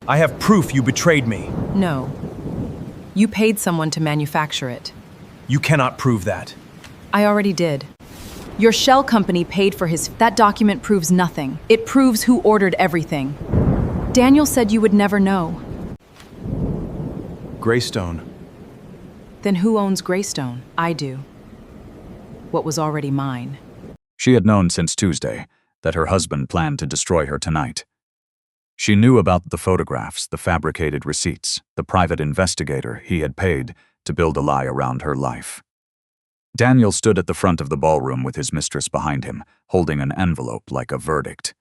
I have proof you betrayed me. No. You paid someone to manufacture it. You cannot prove that. I already did. Your shell company paid for his... That document proves nothing. It proves who ordered everything. Daniel said you would never know. Greystone. Then who owns Greystone? I do. What was already mine. She had known since Tuesday that her husband planned to destroy her tonight. She knew about the photographs, the fabricated receipts, the private investigator he had paid to build a lie around her life. Daniel stood at the front of the ballroom with his mistress behind him, holding an envelope like a verdict.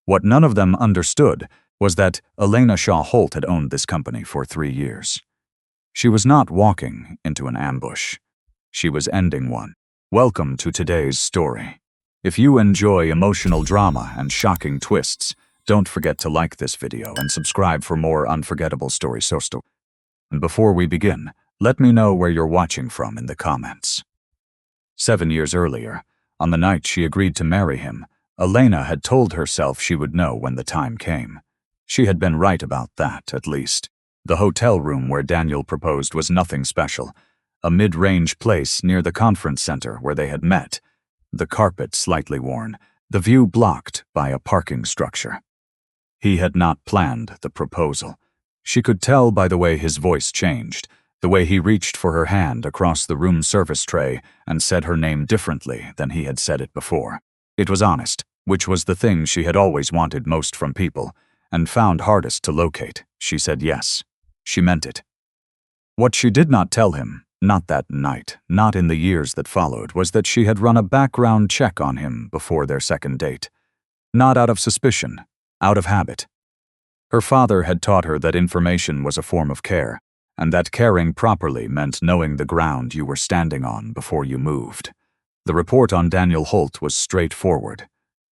What none of them understood was that Elena Shaw-Holt had owned this company for 3 years. She was not walking into an ambush. She was ending one. Welcome to today's story. If you enjoy emotional drama and shocking twists, don't forget to like this video and subscribe for more unforgettable stories. And before we begin, let me know where you're watching from in the comments. 7 years earlier, on the night she agreed to marry him, Elena had told herself she would know when the time came. She had been right about that, at least. The hotel room where Daniel proposed was nothing special. A mid-range place near the conference center where they had met. The carpet slightly worn, the view blocked by a parking structure. He had not planned the proposal. She could tell by the way his voice changed, the way he reached for her hand across the room service tray and said her name differently than he had said it before. It was honest, which was the thing she had always wanted most from people, and found hardest to locate. She said yes. She meant it. What she did not tell him, not that night, not in the years that followed, was that she had run a background check on him before their second date. Not out of suspicion, out of habit. Her father had taught her that information was a form of care, and that caring properly meant knowing the ground you were standing on before you moved. The report on Daniel Holt was straightforward.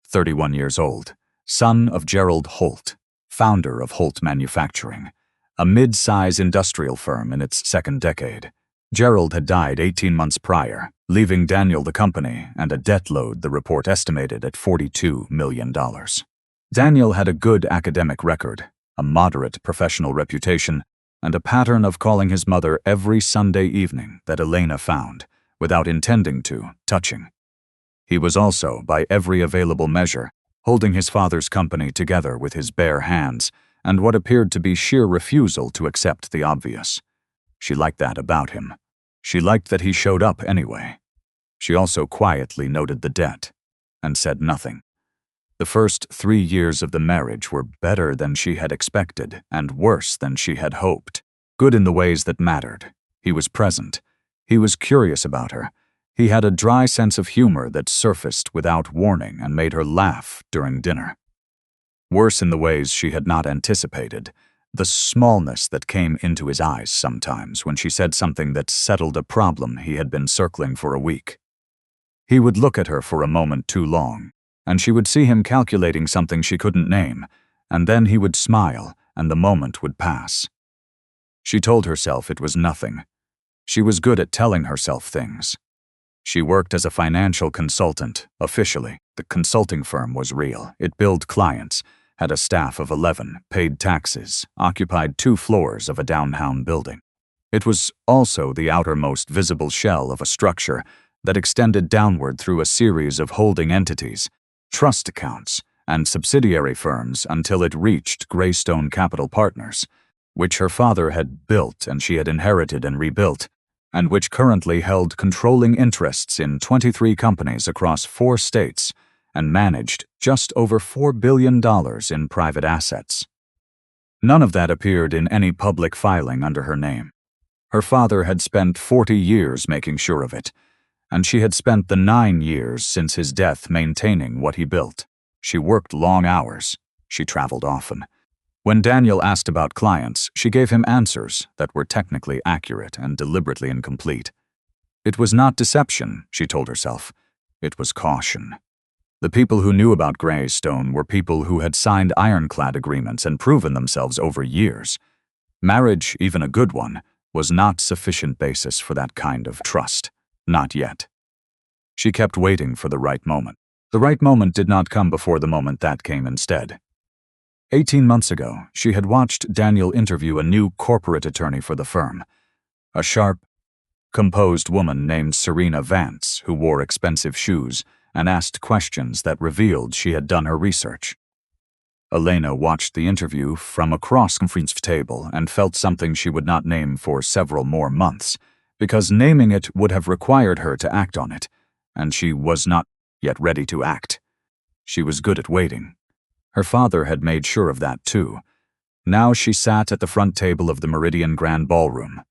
31 years old, son of Gerald Holt, founder of Holt Manufacturing, a mid-size industrial firm in its second decade. Gerald had died 18 months prior, leaving Daniel the company and a debt load the report estimated at $42 million. Daniel had a good academic record, a moderate professional reputation, and a pattern of calling his mother every Sunday evening that Elena found, without intending to, touching. He was also, by every available measure, holding his father's company together with his bare hands and what appeared to be sheer refusal to accept the obvious. She liked that about him. She liked that he showed up anyway. She also quietly noted the debt and said nothing. The first 3 years of the marriage were better than she had expected and worse than she had hoped. Good in the ways that mattered. He was present. He was curious about her. He had a dry sense of humor that surfaced without warning and made her laugh during dinner. Worse in the ways she had not anticipated. The smallness that came into his eyes sometimes when she said something that settled a problem he had been circling for a week. He would look at her for a moment too long, and she would see him calculating something she couldn't name, and then he would smile, and the moment would pass. She told herself it was nothing. She was good at telling herself things. She worked as a financial consultant, officially. The consulting firm was real. It billed clients, had a staff of 11, paid taxes, occupied 2 floors of a downtown building. It was also the outermost visible shell of a structure that extended downward through a series of holding entities, trust accounts, and subsidiary firms until it reached Greystone Capital Partners, which her father had built and she had inherited and rebuilt, and which currently held controlling interests in 23 companies across 4 states and managed just over $4 billion in private assets. None of that appeared in any public filing under her name. Her father had spent 40 years making sure of it, and she had spent the 9 years since his death maintaining what he built. She worked long hours. She traveled often. When Daniel asked about clients, she gave him answers that were technically accurate and deliberately incomplete. It was not deception, she told herself. It was caution. The people who knew about Greystone were people who had signed ironclad agreements and proven themselves over years. Marriage, even a good one, was not sufficient basis for that kind of trust. Not yet. She kept waiting for the right moment. The right moment did not come before the moment that came instead. 18 months ago, she had watched Daniel interview a new corporate attorney for the firm, a sharp, composed woman named Serena Vance who wore expensive shoes and asked questions that revealed she had done her research. Elena watched the interview from across the conference table and felt something she would not name for several more months, because naming it would have required her to act on it, and she was not yet ready to act. She was good at waiting. Her father had made sure of that too. Now she sat at the front table of the Meridian Grand Ballroom.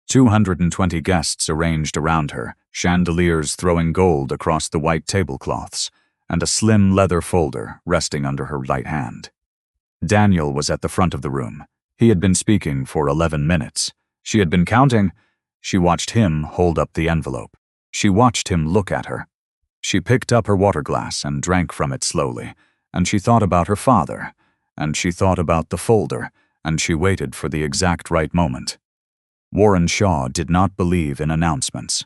220 guests arranged around her, chandeliers throwing gold across the white tablecloths, and a slim leather folder resting under her right hand. Daniel was at the front of the room. He had been speaking for 11 minutes. She had been counting. She watched him hold up the envelope. She watched him look at her. She picked up her water glass and drank from it slowly, and she thought about her father, and she thought about the folder, and she waited for the exact right moment. Warren Shaw did not believe in announcements.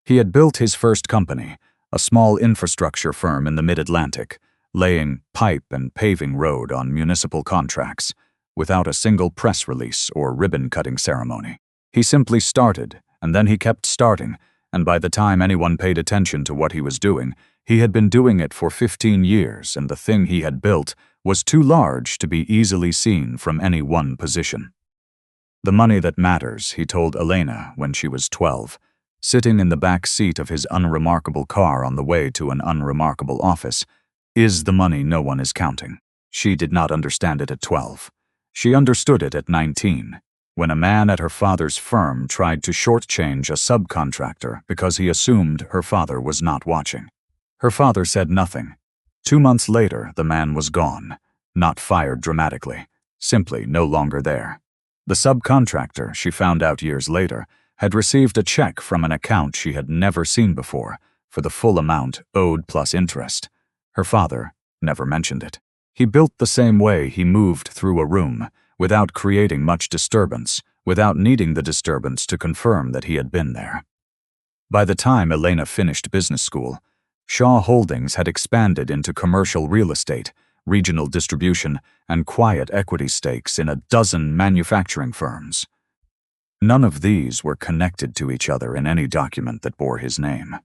He had built his first company, a small infrastructure firm in the mid-Atlantic, laying pipe and paving road on municipal contracts, without a single press release or ribbon-cutting ceremony. He simply started, and then he kept starting, and by the time anyone paid attention to what he was doing, he had been doing it for 15 years, and the thing he had built was too large to be easily seen from any one position. The money that matters, he told Elena when she was 12, sitting in the back seat of his unremarkable car on the way to an unremarkable office, is the money no one is counting. She did not understand it at 12. She understood it at 19, when a man at her father's firm tried to shortchange a subcontractor because he assumed her father was not watching. Her father said nothing. 2 months later, the man was gone, not fired dramatically, simply no longer there. The subcontractor, she found out years later, had received a check from an account she had never seen before for the full amount owed plus interest. Her father never mentioned it. He built the same way he moved through a room, without creating much disturbance, without needing the disturbance to confirm that he had been there. By the time Elena finished business school, Shaw Holdings had expanded into commercial real estate, regional distribution, and quiet equity stakes in a dozen manufacturing firms. None of these were connected to each other in any document that bore his name.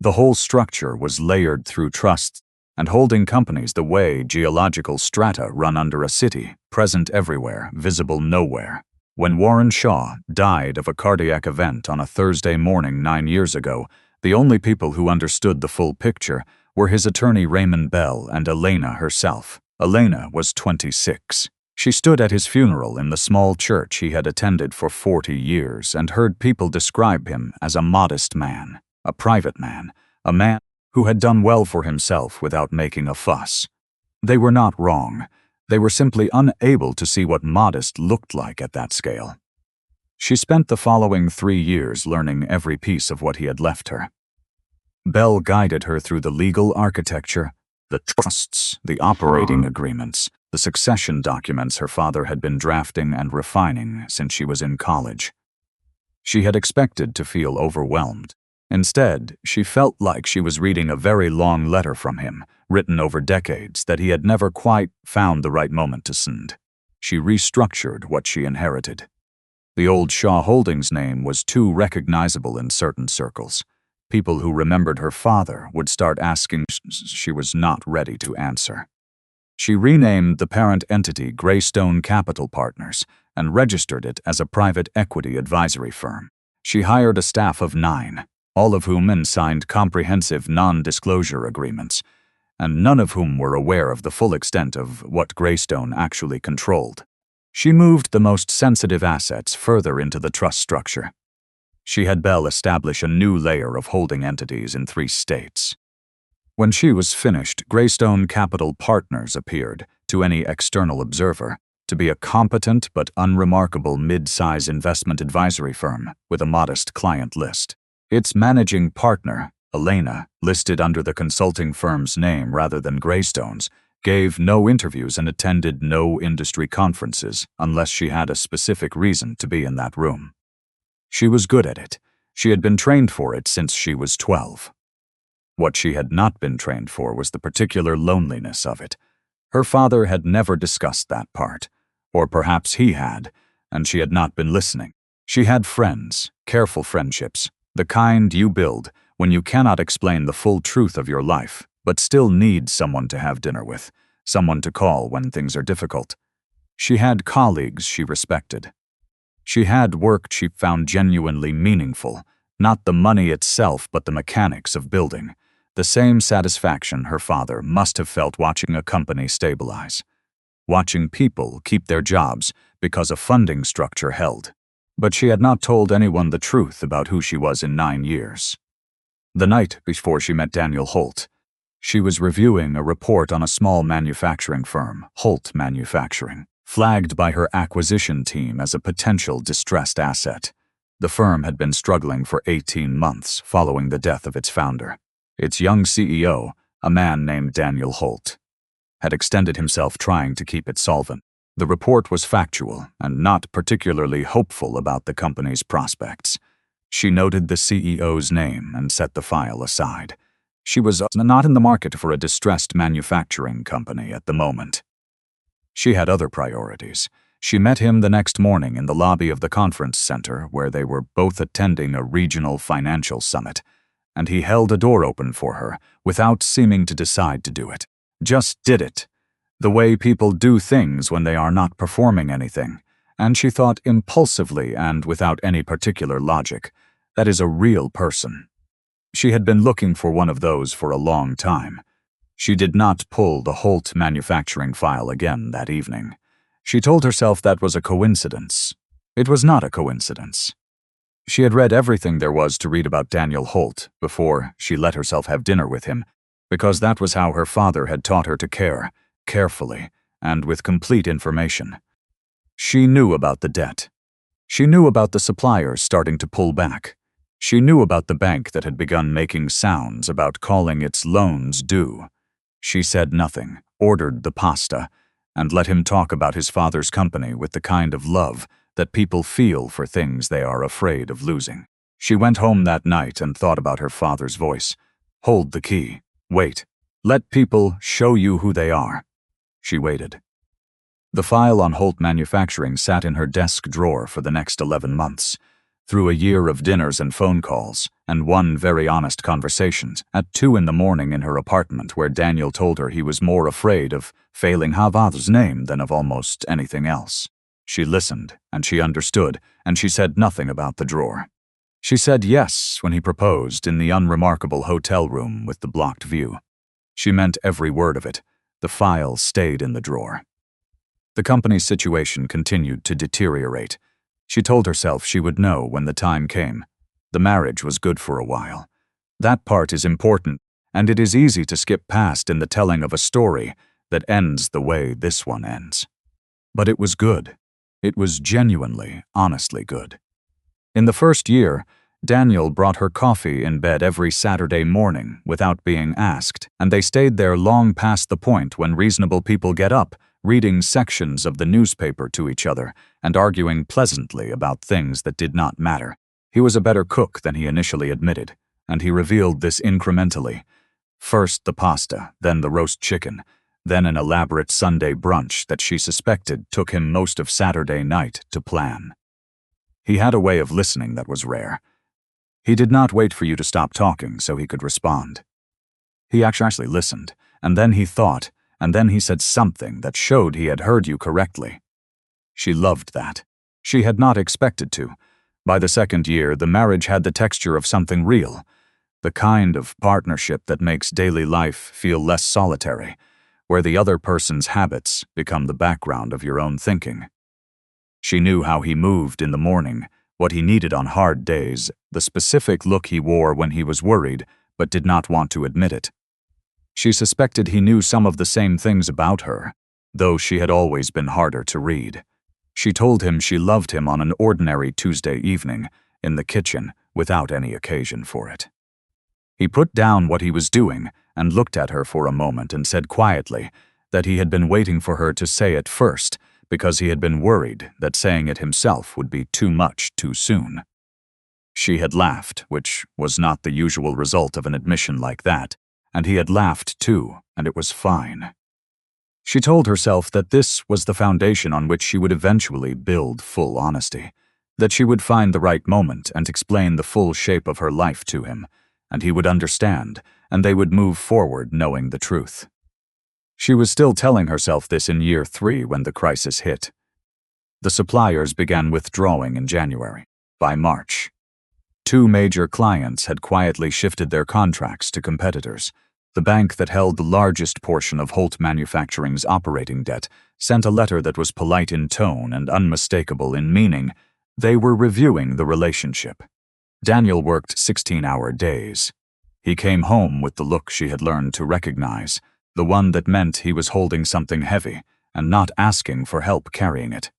The whole structure was layered through trusts and holding companies the way geological strata run under a city, present everywhere, visible nowhere. When Warren Shaw died of a cardiac event on a Thursday morning 9 years ago, the only people who understood the full picture were his attorney Raymond Bell and Elena herself. Elena was 26. She stood at his funeral in the small church he had attended for 40 years and heard people describe him as a modest man, a private man, a man who had done well for himself without making a fuss. They were not wrong. They were simply unable to see what modest looked like at that scale. She spent the following 3 years learning every piece of what he had left her. Bell guided her through the legal architecture, the trusts, the operating agreements, the succession documents her father had been drafting and refining since she was in college. She had expected to feel overwhelmed. Instead, she felt like she was reading a very long letter from him, written over decades, that he had never quite found the right moment to send. She restructured what she inherited. The old Shaw Holdings name was too recognizable in certain circles. People who remembered her father would start asking. She was not ready to answer. She renamed the parent entity Greystone Capital Partners and registered it as a private equity advisory firm. She hired a staff of 9, all of whom signed comprehensive non-disclosure agreements, and none of whom were aware of the full extent of what Greystone actually controlled. She moved the most sensitive assets further into the trust structure. She had Bell establish a new layer of holding entities in 3 states. When she was finished, Greystone Capital Partners appeared, to any external observer, to be a competent but unremarkable mid-size investment advisory firm with a modest client list. Its managing partner, Elena, listed under the consulting firm's name rather than Greystone's, gave no interviews and attended no industry conferences unless she had a specific reason to be in that room. She was good at it. She had been trained for it since she was 12. What she had not been trained for was the particular loneliness of it. Her father had never discussed that part, or perhaps he had, and she had not been listening. She had friends, careful friendships, the kind you build when you cannot explain the full truth of your life, but still need someone to have dinner with, someone to call when things are difficult. She had colleagues she respected. She had work she found genuinely meaningful, not the money itself but the mechanics of building, the same satisfaction her father must have felt watching a company stabilize, watching people keep their jobs because a funding structure held. But she had not told anyone the truth about who she was in 9 years. The night before she met Daniel Holt, she was reviewing a report on a small manufacturing firm, Holt Manufacturing, flagged by her acquisition team as a potential distressed asset. The firm had been struggling for 18 months following the death of its founder. Its young CEO, a man named Daniel Holt, had extended himself trying to keep it solvent. The report was factual and not particularly hopeful about the company's prospects. She noted the CEO's name and set the file aside. She was not in the market for a distressed manufacturing company at the moment. She had other priorities. She met him the next morning in the lobby of the conference center where they were both attending a regional financial summit, and he held a door open for her without seeming to decide to do it. Just did it. The way people do things when they are not performing anything, and she thought impulsively and without any particular logic. That is a real person. She had been looking for one of those for a long time. She did not pull the Holt manufacturing file again that evening. She told herself that was a coincidence. It was not a coincidence. She had read everything there was to read about Daniel Holt before she let herself have dinner with him, because that was how her father had taught her to care, carefully, and with complete information. She knew about the debt. She knew about the suppliers starting to pull back. She knew about the bank that had begun making sounds about calling its loans due. She said nothing, ordered the pasta, and let him talk about his father's company with the kind of love that people feel for things they are afraid of losing. She went home that night and thought about her father's voice. Hold the key. Wait. Let people show you who they are. She waited. The file on Holt Manufacturing sat in her desk drawer for the next 11 months. Through a year of dinners and phone calls, and one very honest conversation at 2 in the morning in her apartment where Daniel told her he was more afraid of failing Havard's name than of almost anything else. She listened, and she understood, and she said nothing about the drawer. She said yes when he proposed in the unremarkable hotel room with the blocked view. She meant every word of it. The file stayed in the drawer. The company's situation continued to deteriorate. She told herself she would know when the time came. The marriage was good for a while. That part is important, and it is easy to skip past in the telling of a story that ends the way this one ends. But it was good. It was genuinely, honestly good. In the first year, Daniel brought her coffee in bed every Saturday morning without being asked, and they stayed there long past the point when reasonable people get up, reading sections of the newspaper to each other and arguing pleasantly about things that did not matter. He was a better cook than he initially admitted, and he revealed this incrementally. First the pasta, then the roast chicken, then an elaborate Sunday brunch that she suspected took him most of Saturday night to plan. He had a way of listening that was rare. He did not wait for you to stop talking so he could respond. He actually listened, and then he thought, and then he said something that showed he had heard you correctly. She loved that. She had not expected to. By the second year, the marriage had the texture of something real, the kind of partnership that makes daily life feel less solitary, where the other person's habits become the background of your own thinking. She knew how he moved in the morning, what he needed on hard days, the specific look he wore when he was worried but did not want to admit it. She suspected he knew some of the same things about her, though she had always been harder to read. She told him she loved him on an ordinary Tuesday evening, in the kitchen, without any occasion for it. He put down what he was doing and looked at her for a moment and said quietly that he had been waiting for her to say it first because he had been worried that saying it himself would be too much too soon. She had laughed, which was not the usual result of an admission like that, and he had laughed too, and it was fine. She told herself that this was the foundation on which she would eventually build full honesty, that she would find the right moment and explain the full shape of her life to him, and he would understand, and they would move forward knowing the truth. She was still telling herself this in year 3 when the crisis hit. The suppliers began withdrawing in January. By March, 2 major clients had quietly shifted their contracts to competitors. The bank that held the largest portion of Holt Manufacturing's operating debt sent a letter that was polite in tone and unmistakable in meaning. They were reviewing the relationship. Daniel worked 16-hour days. He came home with the look she had learned to recognize, the one that meant he was holding something heavy and not asking for help carrying it.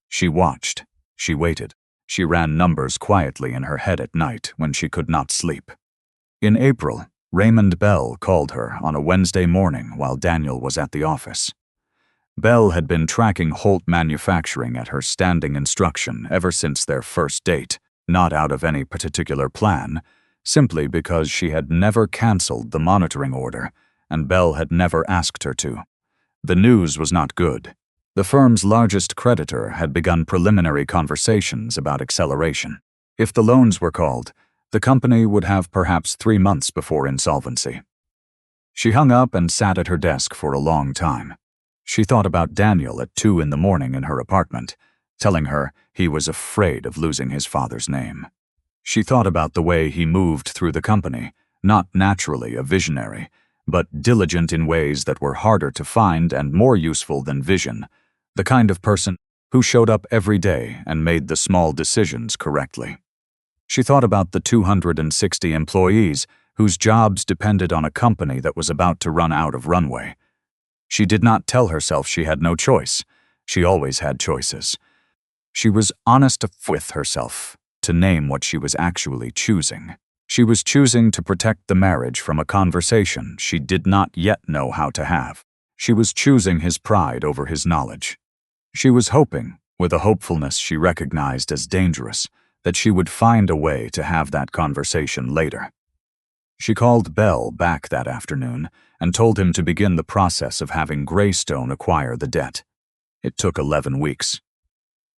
She watched. She waited. She ran numbers quietly in her head at night when she could not sleep. In April, Raymond Bell called her on a Wednesday morning while Daniel was at the office. Bell had been tracking Holt Manufacturing at her standing instruction ever since their first date, not out of any particular plan, simply because she had never canceled the monitoring order, and Bell had never asked her to. The news was not good. The firm's largest creditor had begun preliminary conversations about acceleration. If the loans were called, the company would have perhaps 3 months before insolvency. She hung up and sat at her desk for a long time. She thought about Daniel at 2 in the morning in her apartment, telling her he was afraid of losing his father's name. She thought about the way he moved through the company, not naturally a visionary, but diligent in ways that were harder to find and more useful than vision, the kind of person who showed up every day and made the small decisions correctly. She thought about the 260 employees whose jobs depended on a company that was about to run out of runway. She did not tell herself she had no choice. She always had choices. She was honest with herself to name what she was actually choosing. She was choosing to protect the marriage from a conversation she did not yet know how to have. She was choosing his pride over his knowledge. She was hoping, with a hopefulness she recognized as dangerous, that she would find a way to have that conversation later. She called Bell back that afternoon and told him to begin the process of having Greystone acquire the debt. It took 11 weeks.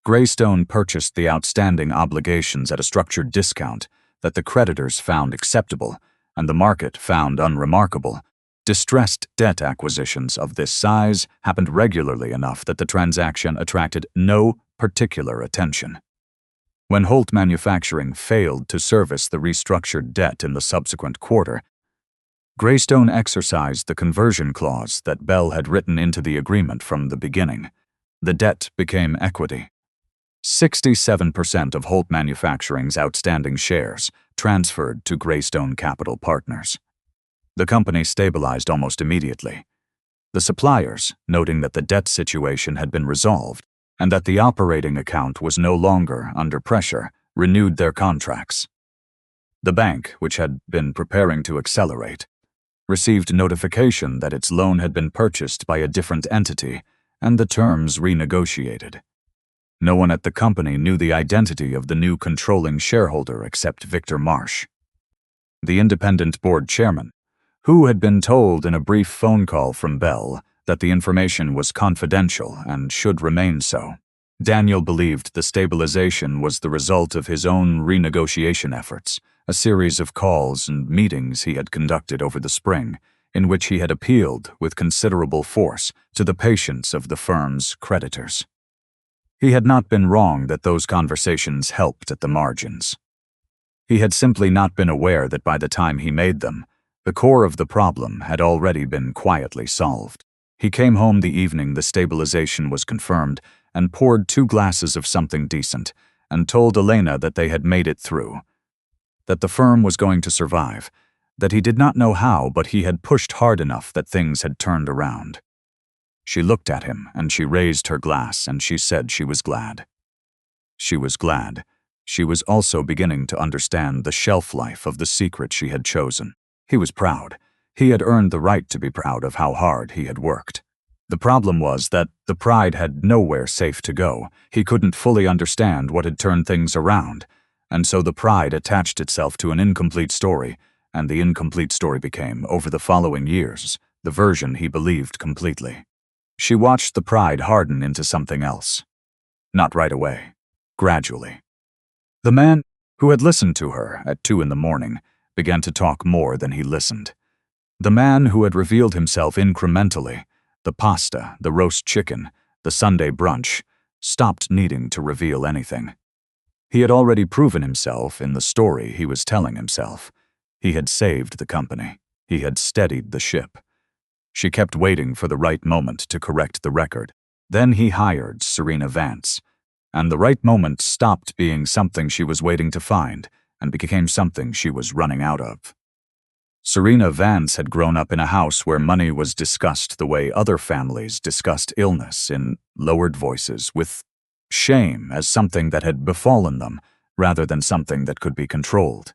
Greystone purchased the outstanding obligations at a structured discount that the creditors found acceptable and the market found unremarkable. Distressed debt acquisitions of this size happened regularly enough that the transaction attracted no particular attention. When Holt Manufacturing failed to service the restructured debt in the subsequent quarter, Greystone exercised the conversion clause that Bell had written into the agreement from the beginning. The debt became equity. 67% of Holt Manufacturing's outstanding shares transferred to Greystone Capital Partners. The company stabilized almost immediately. The suppliers, noting that the debt situation had been resolved and that the operating account was no longer under pressure, renewed their contracts. The bank, which had been preparing to accelerate, received notification that its loan had been purchased by a different entity and the terms renegotiated. No one at the company knew the identity of the new controlling shareholder except Victor Marsh, the independent board chairman, who had been told in a brief phone call from Bell that the information was confidential and should remain so. Daniel believed the stabilization was the result of his own renegotiation efforts, a series of calls and meetings he had conducted over the spring, in which he had appealed with considerable force to the patience of the firm's creditors. He had not been wrong that those conversations helped at the margins. He had simply not been aware that by the time he made them, the core of the problem had already been quietly solved. He came home the evening the stabilization was confirmed and poured 2 glasses of something decent and told Elena that they had made it through, that the firm was going to survive, that he did not know how, but he had pushed hard enough that things had turned around. She looked at him and she raised her glass and she said she was glad. She was glad. She was also beginning to understand the shelf life of the secret she had chosen. He was proud. He had earned the right to be proud of how hard he had worked. The problem was that the pride had nowhere safe to go. He couldn't fully understand what had turned things around, and so the pride attached itself to an incomplete story, and the incomplete story became, over the following years, the version he believed completely. She watched the pride harden into something else. Not right away. Gradually. The man, who had listened to her at 2 in the morning, began to talk more than he listened. The man who had revealed himself incrementally, the pasta, the roast chicken, the Sunday brunch, stopped needing to reveal anything. He had already proven himself in the story he was telling himself. He had saved the company. He had steadied the ship. She kept waiting for the right moment to correct the record. Then he hired Serena Vance, and the right moment stopped being something she was waiting to find and became something she was running out of. Serena Vance had grown up in a house where money was discussed the way other families discussed illness, in lowered voices, with shame as something that had befallen them rather than something that could be controlled.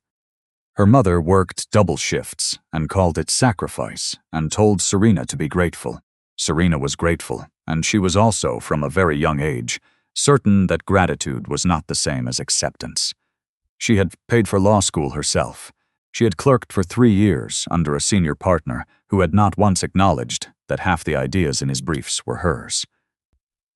Her mother worked double shifts and called it sacrifice and told Serena to be grateful. Serena was grateful, and she was also, from a very young age, certain that gratitude was not the same as acceptance. She had paid for law school herself. She had clerked for 3 years under a senior partner who had not once acknowledged that half the ideas in his briefs were hers.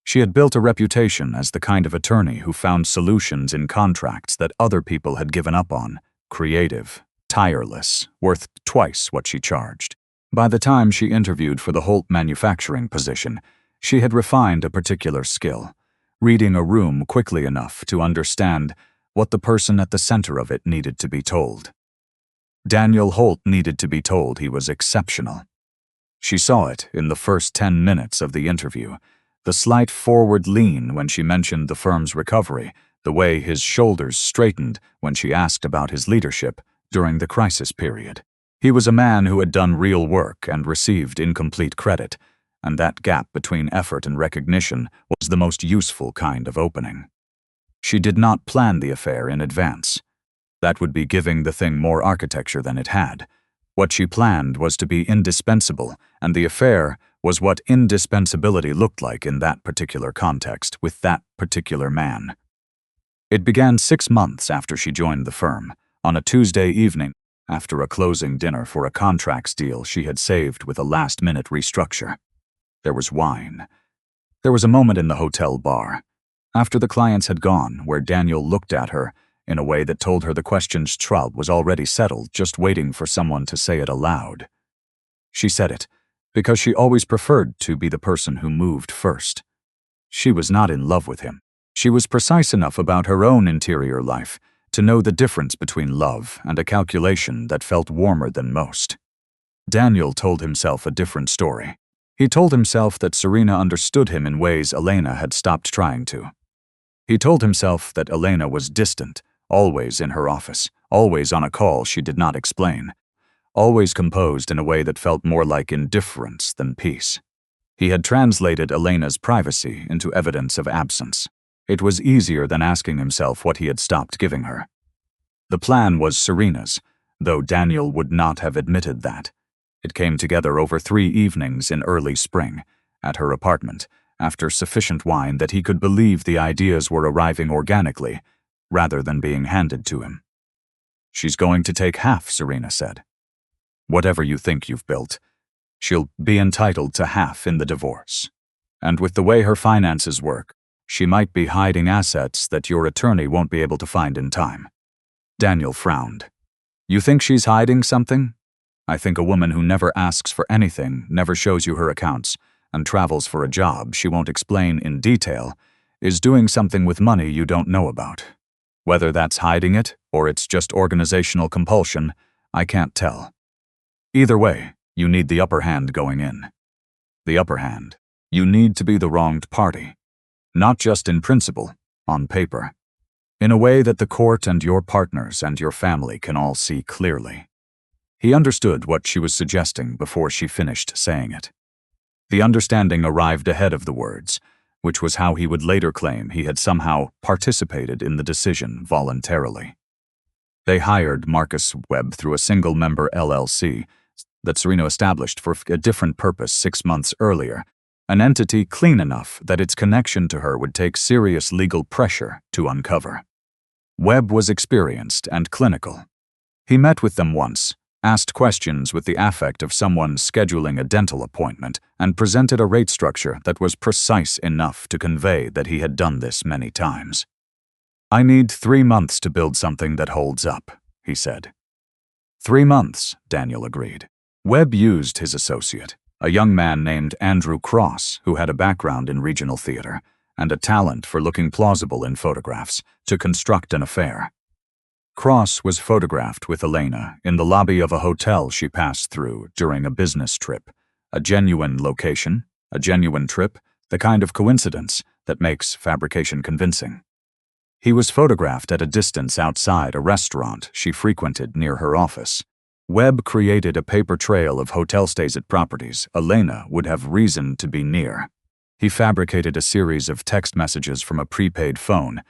She had built a reputation as the kind of attorney who found solutions in contracts that other people had given up on, creative, tireless, worth twice what she charged. By the time she interviewed for the Holt manufacturing position, she had refined a particular skill, reading a room quickly enough to understand what the person at the center of it needed to be told. Daniel Holt needed to be told he was exceptional. She saw it in the first 10 minutes of the interview, the slight forward lean when she mentioned the firm's recovery, the way his shoulders straightened when she asked about his leadership during the crisis period. He was a man who had done real work and received incomplete credit, and that gap between effort and recognition was the most useful kind of opening. She did not plan the affair in advance. That would be giving the thing more architecture than it had. What she planned was to be indispensable, and the affair was what indispensability looked like in that particular context with that particular man. It began 6 months after she joined the firm, on a Tuesday evening, after a closing dinner for a contracts deal she had saved with a last-minute restructure. There was wine. There was a moment in the hotel bar, after the clients had gone, where Daniel looked at her in a way that told her the question's trub was already settled, just waiting for someone to say it aloud. She said it, because she always preferred to be the person who moved first. She was not in love with him. She was precise enough about her own interior life to know the difference between love and a calculation that felt warmer than most. Daniel told himself a different story. He told himself that Serena understood him in ways Elena had stopped trying to. He told himself that Elena was distant, always in her office, always on a call she did not explain, always composed in a way that felt more like indifference than peace. He had translated Elena's privacy into evidence of absence. It was easier than asking himself what he had stopped giving her. The plan was Serena's, though Daniel would not have admitted that. It came together over 3 evenings in early spring, at her apartment, after sufficient wine that he could believe the ideas were arriving organically, rather than being handed to him. "She's going to take half," Serena said. "Whatever you think you've built, she'll be entitled to half in the divorce. And with the way her finances work, she might be hiding assets that your attorney won't be able to find in time." Daniel frowned. "You think she's hiding something? I think a woman who never asks for anything, never shows you her accounts, and travels for a job she won't explain in detail, is doing something with money you don't know about. Whether that's hiding it or it's just organizational compulsion, I can't tell. Either way, you need the upper hand going in. The upper hand. You need to be the wronged party. Not just in principle, on paper. In a way that the court and your partners and your family can all see clearly." He understood what she was suggesting before she finished saying it. The understanding arrived ahead of the words, which was how he would later claim he had somehow participated in the decision voluntarily. They hired Marcus Webb through a single-member LLC that Serena established for a different purpose 6 months earlier, an entity clean enough that its connection to her would take serious legal pressure to uncover. Webb was experienced and clinical. He met with them once, asked questions with the affect of someone scheduling a dental appointment, and presented a rate structure that was precise enough to convey that he had done this many times. "I need 3 months to build something that holds up," he said. 3 months, Daniel agreed. Webb used his associate, a young man named Andrew Cross, who had a background in regional theater and a talent for looking plausible in photographs, to construct an affair. Cross was photographed with Elena in the lobby of a hotel she passed through during a business trip. A genuine location, a genuine trip, the kind of coincidence that makes fabrication convincing. He was photographed at a distance outside a restaurant she frequented near her office. Webb created a paper trail of hotel stays at properties Elena would have reason to be near. He fabricated a series of text messages from a prepaid phone,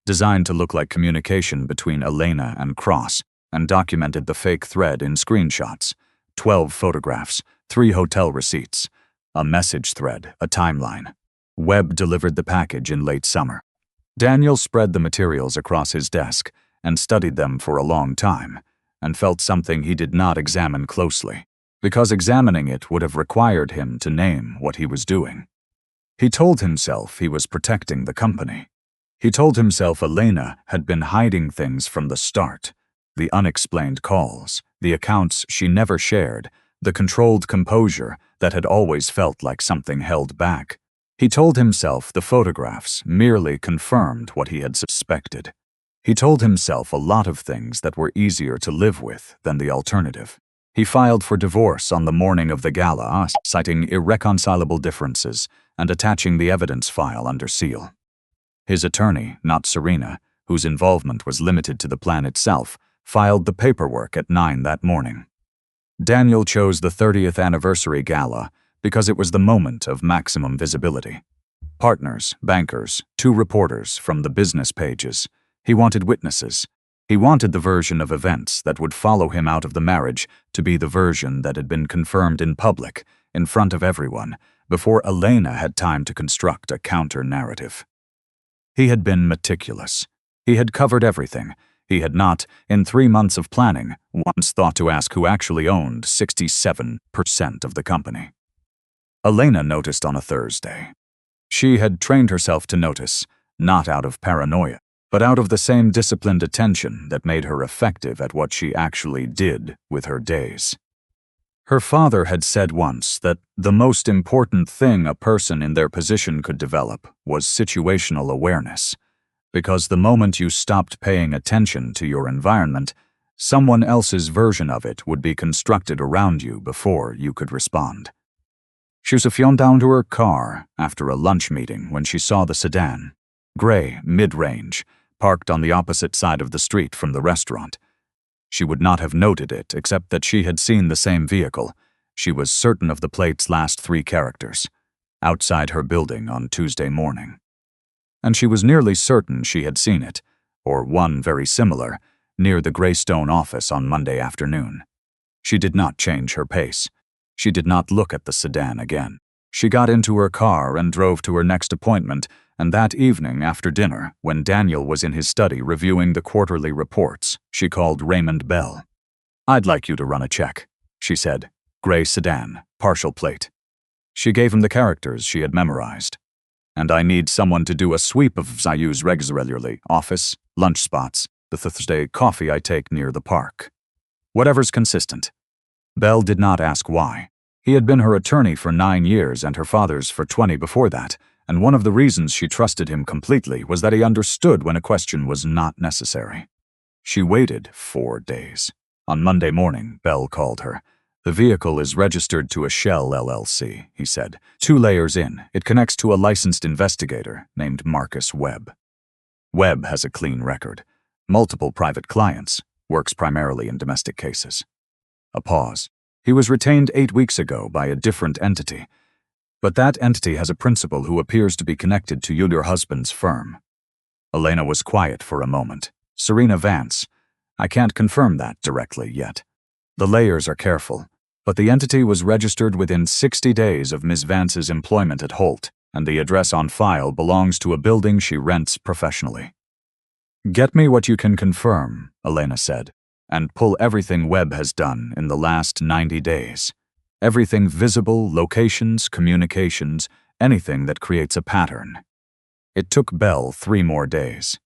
designed to look like communication between Elena and Cross, and documented the fake thread in screenshots, 12 photographs, 3 hotel receipts, a message thread, a timeline. Webb delivered the package in late summer. Daniel spread the materials across his desk and studied them for a long time, and felt something he did not examine closely, because examining it would have required him to name what he was doing. He told himself he was protecting the company. He told himself Elena had been hiding things from the start, the unexplained calls, the accounts she never shared, the controlled composure that had always felt like something held back. He told himself the photographs merely confirmed what he had suspected. He told himself a lot of things that were easier to live with than the alternative. He filed for divorce on the morning of the gala, citing irreconcilable differences and attaching the evidence file under seal. His attorney, not Serena, whose involvement was limited to the plan itself, filed the paperwork at 9 that morning. Daniel chose the 30th anniversary gala because it was the moment of maximum visibility. Partners, bankers, 2 reporters from the business pages. He wanted witnesses. He wanted the version of events that would follow him out of the marriage to be the version that had been confirmed in public, in front of everyone, before Elena had time to construct a counter-narrative. He had been meticulous. He had covered everything. He had not, in 3 months of planning, once thought to ask who actually owned 67% of the company. Elena noticed on a Thursday. She had trained herself to notice, not out of paranoia, but out of the same disciplined attention that made her effective at what she actually did with her days. Her father had said once that the most important thing a person in their position could develop was situational awareness, because the moment you stopped paying attention to your environment, someone else's version of it would be constructed around you before you could respond. She was down to her car after a lunch meeting when she saw the sedan, gray, mid-range, parked on the opposite side of the street from the restaurant. She would not have noted it except that she had seen the same vehicle. She was certain of the plate's last 3 characters, outside her building on Tuesday morning. And she was nearly certain she had seen it, or one very similar, near the Greystone office on Monday afternoon. She did not change her pace. She did not look at the sedan again. She got into her car and drove to her next appointment, and that evening after dinner, when Daniel was in his study reviewing the quarterly reports, she called Raymond Bell. "I'd like you to run a check," she said. "Gray sedan, partial plate." She gave him the characters she had memorized. "And I need someone to do a sweep of I use regularly, office, lunch spots, the Thursday coffee I take near the park. Whatever's consistent." Bell did not ask why. He had been her attorney for 9 years and her father's for 20 before that, and one of the reasons she trusted him completely was that he understood when a question was not necessary. She waited 4 days. On Monday morning, Bell called her. "The vehicle is registered to a Shell LLC," he said. 2 layers in, it connects to a licensed investigator named Marcus Webb. Webb has a clean record. Multiple private clients, works primarily in domestic cases. A pause. He was retained 8 weeks ago by a different entity. But that entity has a principal who appears to be connected to your husband's firm. Elena was quiet for a moment. Serena Vance. "I can't confirm that directly yet. The layers are careful, but the entity was registered within 60 days of Ms. Vance's employment at Holt, and the address on file belongs to a building she rents professionally." "Get me what you can confirm," Elena said. and pull everything Webb has done in the last 90 days. Everything visible, locations, communications, anything that creates a pattern. It took Bell 3 more days.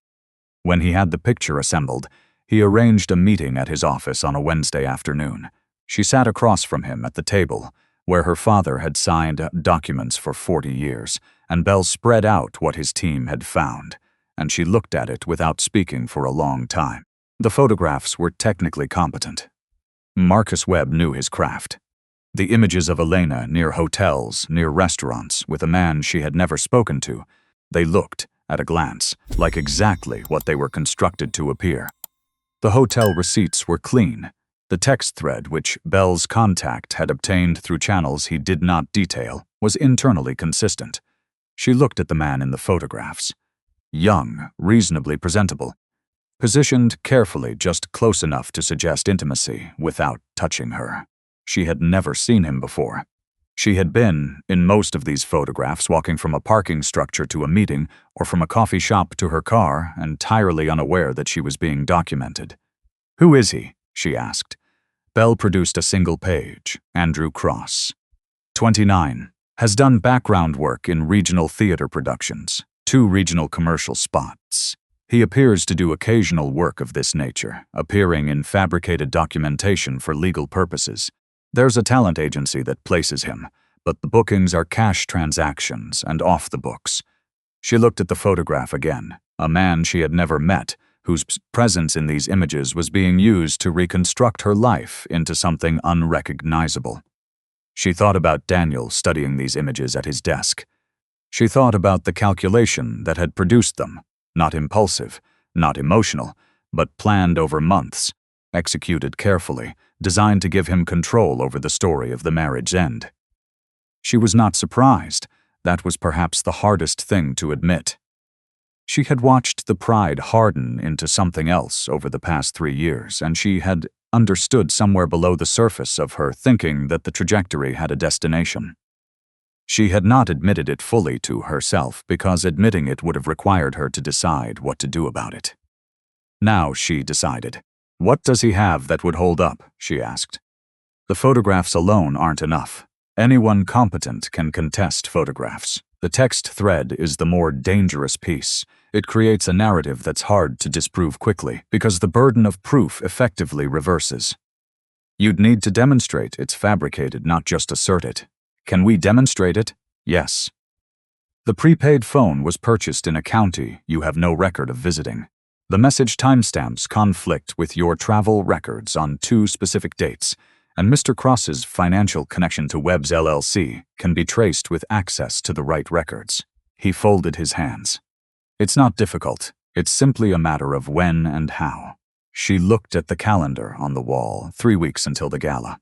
When he had the picture assembled, he arranged a meeting at his office on a Wednesday afternoon. She sat across from him at the table, where her father had signed documents for 40 years, and Bell spread out what his team had found, and she looked at it without speaking for a long time. The photographs were technically competent. Marcus Webb knew his craft. The images of Elena near hotels, near restaurants, with a man she had never spoken to, they looked, at a glance, like exactly what they were constructed to appear. The hotel receipts were clean. The text thread which Bell's contact had obtained through channels he did not detail was internally consistent. She looked at the man in the photographs. Young, reasonably presentable. Positioned carefully just close enough to suggest intimacy without touching her. She had never seen him before. She had been, in most of these photographs, walking from a parking structure to a meeting or from a coffee shop to her car, entirely unaware that she was being documented. "Who is he?" she asked. Bell produced a single page. Andrew Cross. 29. Has done background work in regional theater productions, 2 regional commercial spots. He appears to do occasional work of this nature, appearing in fabricated documentation for legal purposes. There's a talent agency that places him, but the bookings are cash transactions and off the books. She looked at the photograph again, a man she had never met, whose presence in these images was being used to reconstruct her life into something unrecognizable. She thought about Daniel studying these images at his desk. She thought about the calculation that had produced them, not impulsive, not emotional, but planned over months, executed carefully, designed to give him control over the story of the marriage's end. She was not surprised. That was perhaps the hardest thing to admit. She had watched the pride harden into something else over the past 3 years, and she had understood somewhere below the surface of her thinking that the trajectory had a destination. She had not admitted it fully to herself because admitting it would have required her to decide what to do about it. Now she decided. "What does he have that would hold up?" she asked. "The photographs alone aren't enough. Anyone competent can contest photographs. The text thread is the more dangerous piece. It creates a narrative that's hard to disprove quickly because the burden of proof effectively reverses. You'd need to demonstrate it's fabricated, not just assert it. Can we demonstrate it? Yes." The prepaid phone was purchased in a county you have no record of visiting. The message timestamps conflict with your travel records on 2 specific dates, and Mr. Cross's financial connection to Webb's LLC can be traced with access to the right records. He folded his hands. "It's not difficult. It's simply a matter of when and how." She looked at the calendar on the wall, 3 weeks until the gala.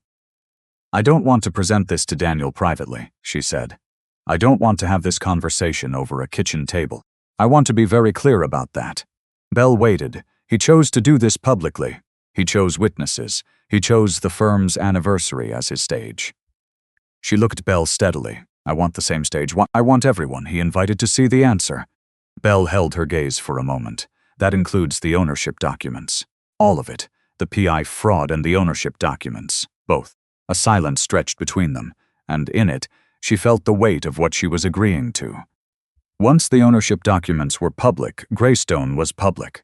"I don't want to present this to Daniel privately," she said. "I don't want to have this conversation over a kitchen table. I want to be very clear about that." Bell waited. He chose to do this publicly. He chose witnesses. He chose the firm's anniversary as his stage. She looked at Bell steadily. "I want the same stage. I want everyone he invited to see the answer." Bell held her gaze for a moment. "That includes the ownership documents. All of it. The PI fraud and the ownership documents. Both." A silence stretched between them, and in it, she felt the weight of what she was agreeing to. Once the ownership documents were public, Greystone was public.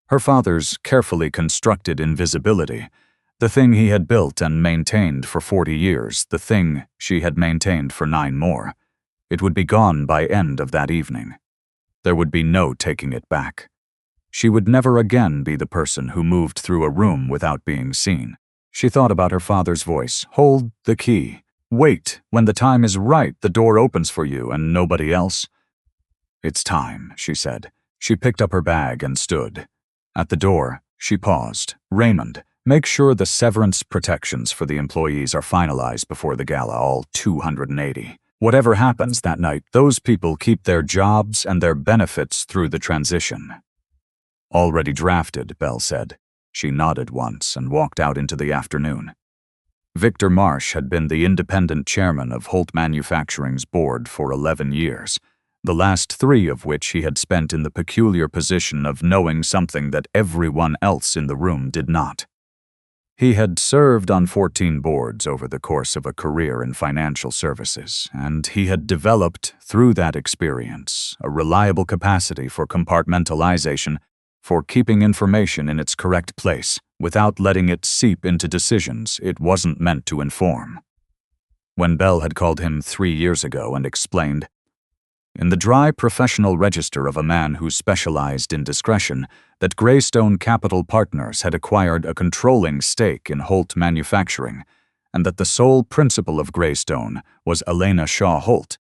Her father's carefully constructed invisibility, the thing he had built and maintained for 40 years, the thing she had maintained for 9 more. It would be gone by end of that evening. There would be no taking it back. She would never again be the person who moved through a room without being seen. She thought about her father's voice. "Hold the key. Wait. When the time is right, the door opens for you and nobody else." "It's time," she said. She picked up her bag and stood. At the door, she paused. "Raymond, make sure the severance protections for the employees are finalized before the gala, all 280. Whatever happens that night, those people keep their jobs and their benefits through the transition." "Already drafted," Bell said. She nodded once and walked out into the afternoon. Victor Marsh had been the independent chairman of Holt Manufacturing's board for 11 years. The last 3 of which he had spent in the peculiar position of knowing something that everyone else in the room did not. He had served on 14 boards over the course of a career in financial services, and he had developed, through that experience, a reliable capacity for compartmentalization, for keeping information in its correct place, without letting it seep into decisions it wasn't meant to inform. When Bell had called him 3 years ago and explained, in the dry professional register of a man who specialized in discretion, that Greystone Capital Partners had acquired a controlling stake in Holt Manufacturing, and that the sole principal of Greystone was Elena Shaw-Holt,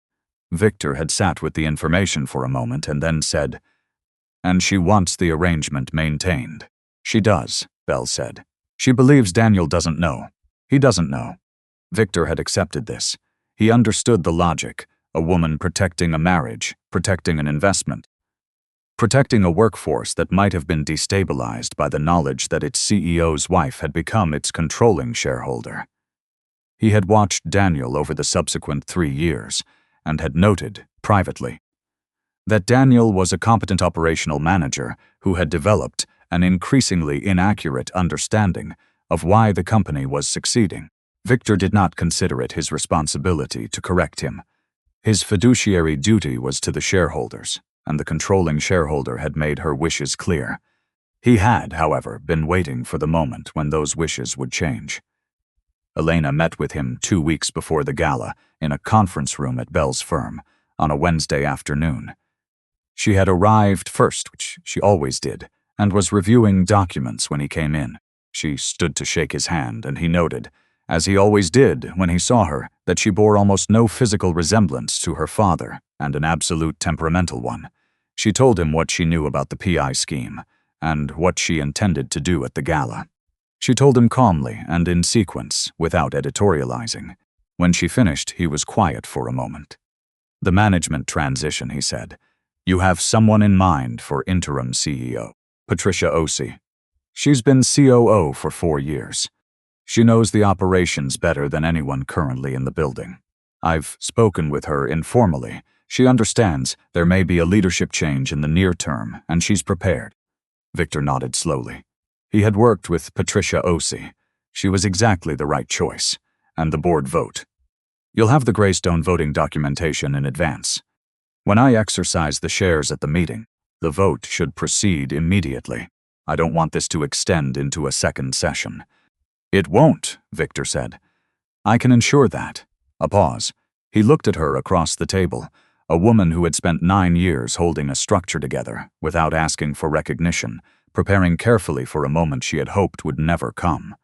Victor had sat with the information for a moment and then said, "And she wants the arrangement maintained." "She does," Bell said. "She believes Daniel doesn't know. He doesn't know." Victor had accepted this. He understood the logic. A woman protecting a marriage, protecting an investment, protecting a workforce that might have been destabilized by the knowledge that its CEO's wife had become its controlling shareholder. He had watched Daniel over the subsequent 3 years and had noted, privately, that Daniel was a competent operational manager who had developed an increasingly inaccurate understanding of why the company was succeeding. Victor did not consider it his responsibility to correct him. His fiduciary duty was to the shareholders, and the controlling shareholder had made her wishes clear. He had, however, been waiting for the moment when those wishes would change. Elena met with him 2 weeks before the gala in a conference room at Bell's firm on a Wednesday afternoon. She had arrived first, which she always did, and was reviewing documents when he came in. She stood to shake his hand, and he noted, as he always did when he saw her, that she bore almost no physical resemblance to her father, and an absolute temperamental one. She told him what she knew about the PI scheme, and what she intended to do at the gala. She told him calmly and in sequence, without editorializing. When she finished, he was quiet for a moment. "The management transition," he said. "You have someone in mind for interim CEO, Patricia Osei. She's been COO for 4 years. She knows the operations better than anyone currently in the building. I've spoken with her informally. She understands there may be a leadership change in the near term, and she's prepared." Victor nodded slowly. He had worked with Patricia Osei. She was exactly the right choice. And the board vote. "You'll have the Greystone voting documentation in advance. When I exercise the shares at the meeting, the vote should proceed immediately. I don't want this to extend into a second session." "It won't," Victor said. "I can ensure that." A pause. He looked at her across the table, a woman who had spent 9 years holding a structure together, without asking for recognition, preparing carefully for a moment she had hoped would never come.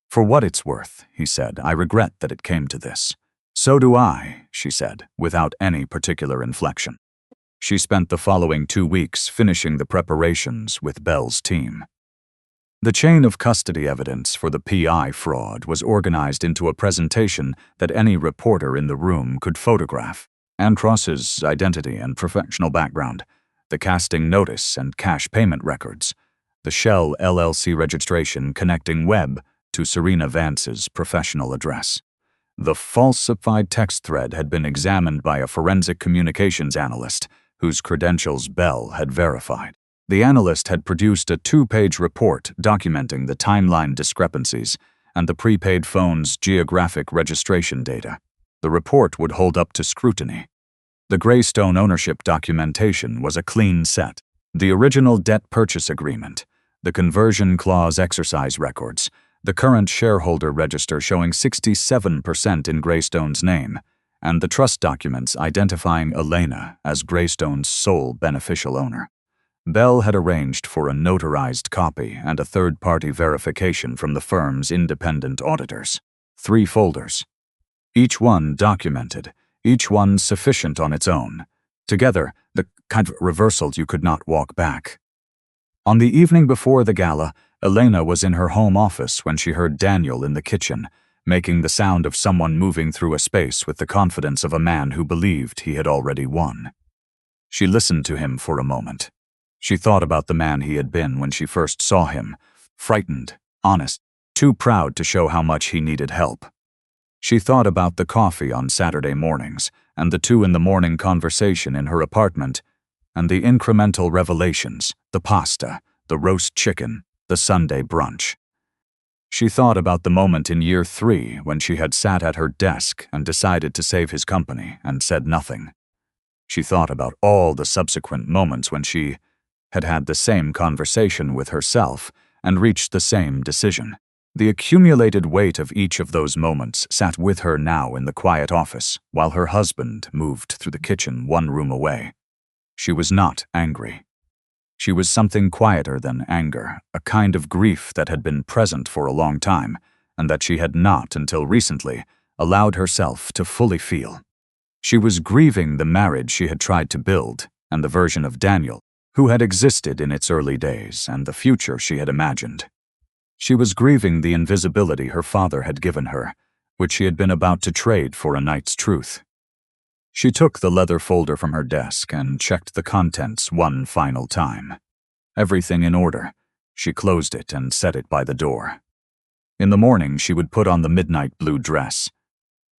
"For what it's worth," he said, "I regret that it came to this." "So do I," she said, without any particular inflection. She spent the following 2 weeks finishing the preparations with Bell's team. The chain of custody evidence for the PI fraud was organized into a presentation that any reporter in the room could photograph. Ancross's identity and professional background, the casting notice and cash payment records, the Shell LLC registration connecting Webb to Serena Vance's professional address. The falsified text thread had been examined by a forensic communications analyst whose credentials Bell had verified. The analyst had produced a 2-page report documenting the timeline discrepancies and the prepaid phone's geographic registration data. The report would hold up to scrutiny. The Greystone ownership documentation was a clean set. The original debt purchase agreement, the conversion clause exercise records, the current shareholder register showing 67% in Greystone's name, and the trust documents identifying Elena as Greystone's sole beneficial owner. Bell had arranged for a notarized copy and a third-party verification from the firm's independent auditors. 3 folders. Each one documented, each one sufficient on its own. Together, the kind of reversal you could not walk back. On the evening before the gala, Elena was in her home office when she heard Daniel in the kitchen, making the sound of someone moving through a space with the confidence of a man who believed he had already won. She listened to him for a moment. She thought about the man he had been when she first saw him, frightened, honest, too proud to show how much he needed help. She thought about the coffee on Saturday mornings and the 2 in the morning conversation in her apartment, and the incremental revelations, the pasta, the roast chicken, the Sunday brunch. She thought about the moment in year 3 when she had sat at her desk and decided to save his company and said nothing. She thought about all the subsequent moments when she had had the same conversation with herself and reached the same decision. The accumulated weight of each of those moments sat with her now in the quiet office while her husband moved through the kitchen one room away. She was not angry. She was something quieter than anger, a kind of grief that had been present for a long time and that she had not, until recently, allowed herself to fully feel. She was grieving the marriage she had tried to build and the version of Daniel who had existed in its early days and the future she had imagined. She was grieving the invisibility her father had given her, which she had been about to trade for a night's truth. She took the leather folder from her desk and checked the contents one final time. Everything in order. She closed it and set it by the door. In the morning, she would put on the midnight blue dress.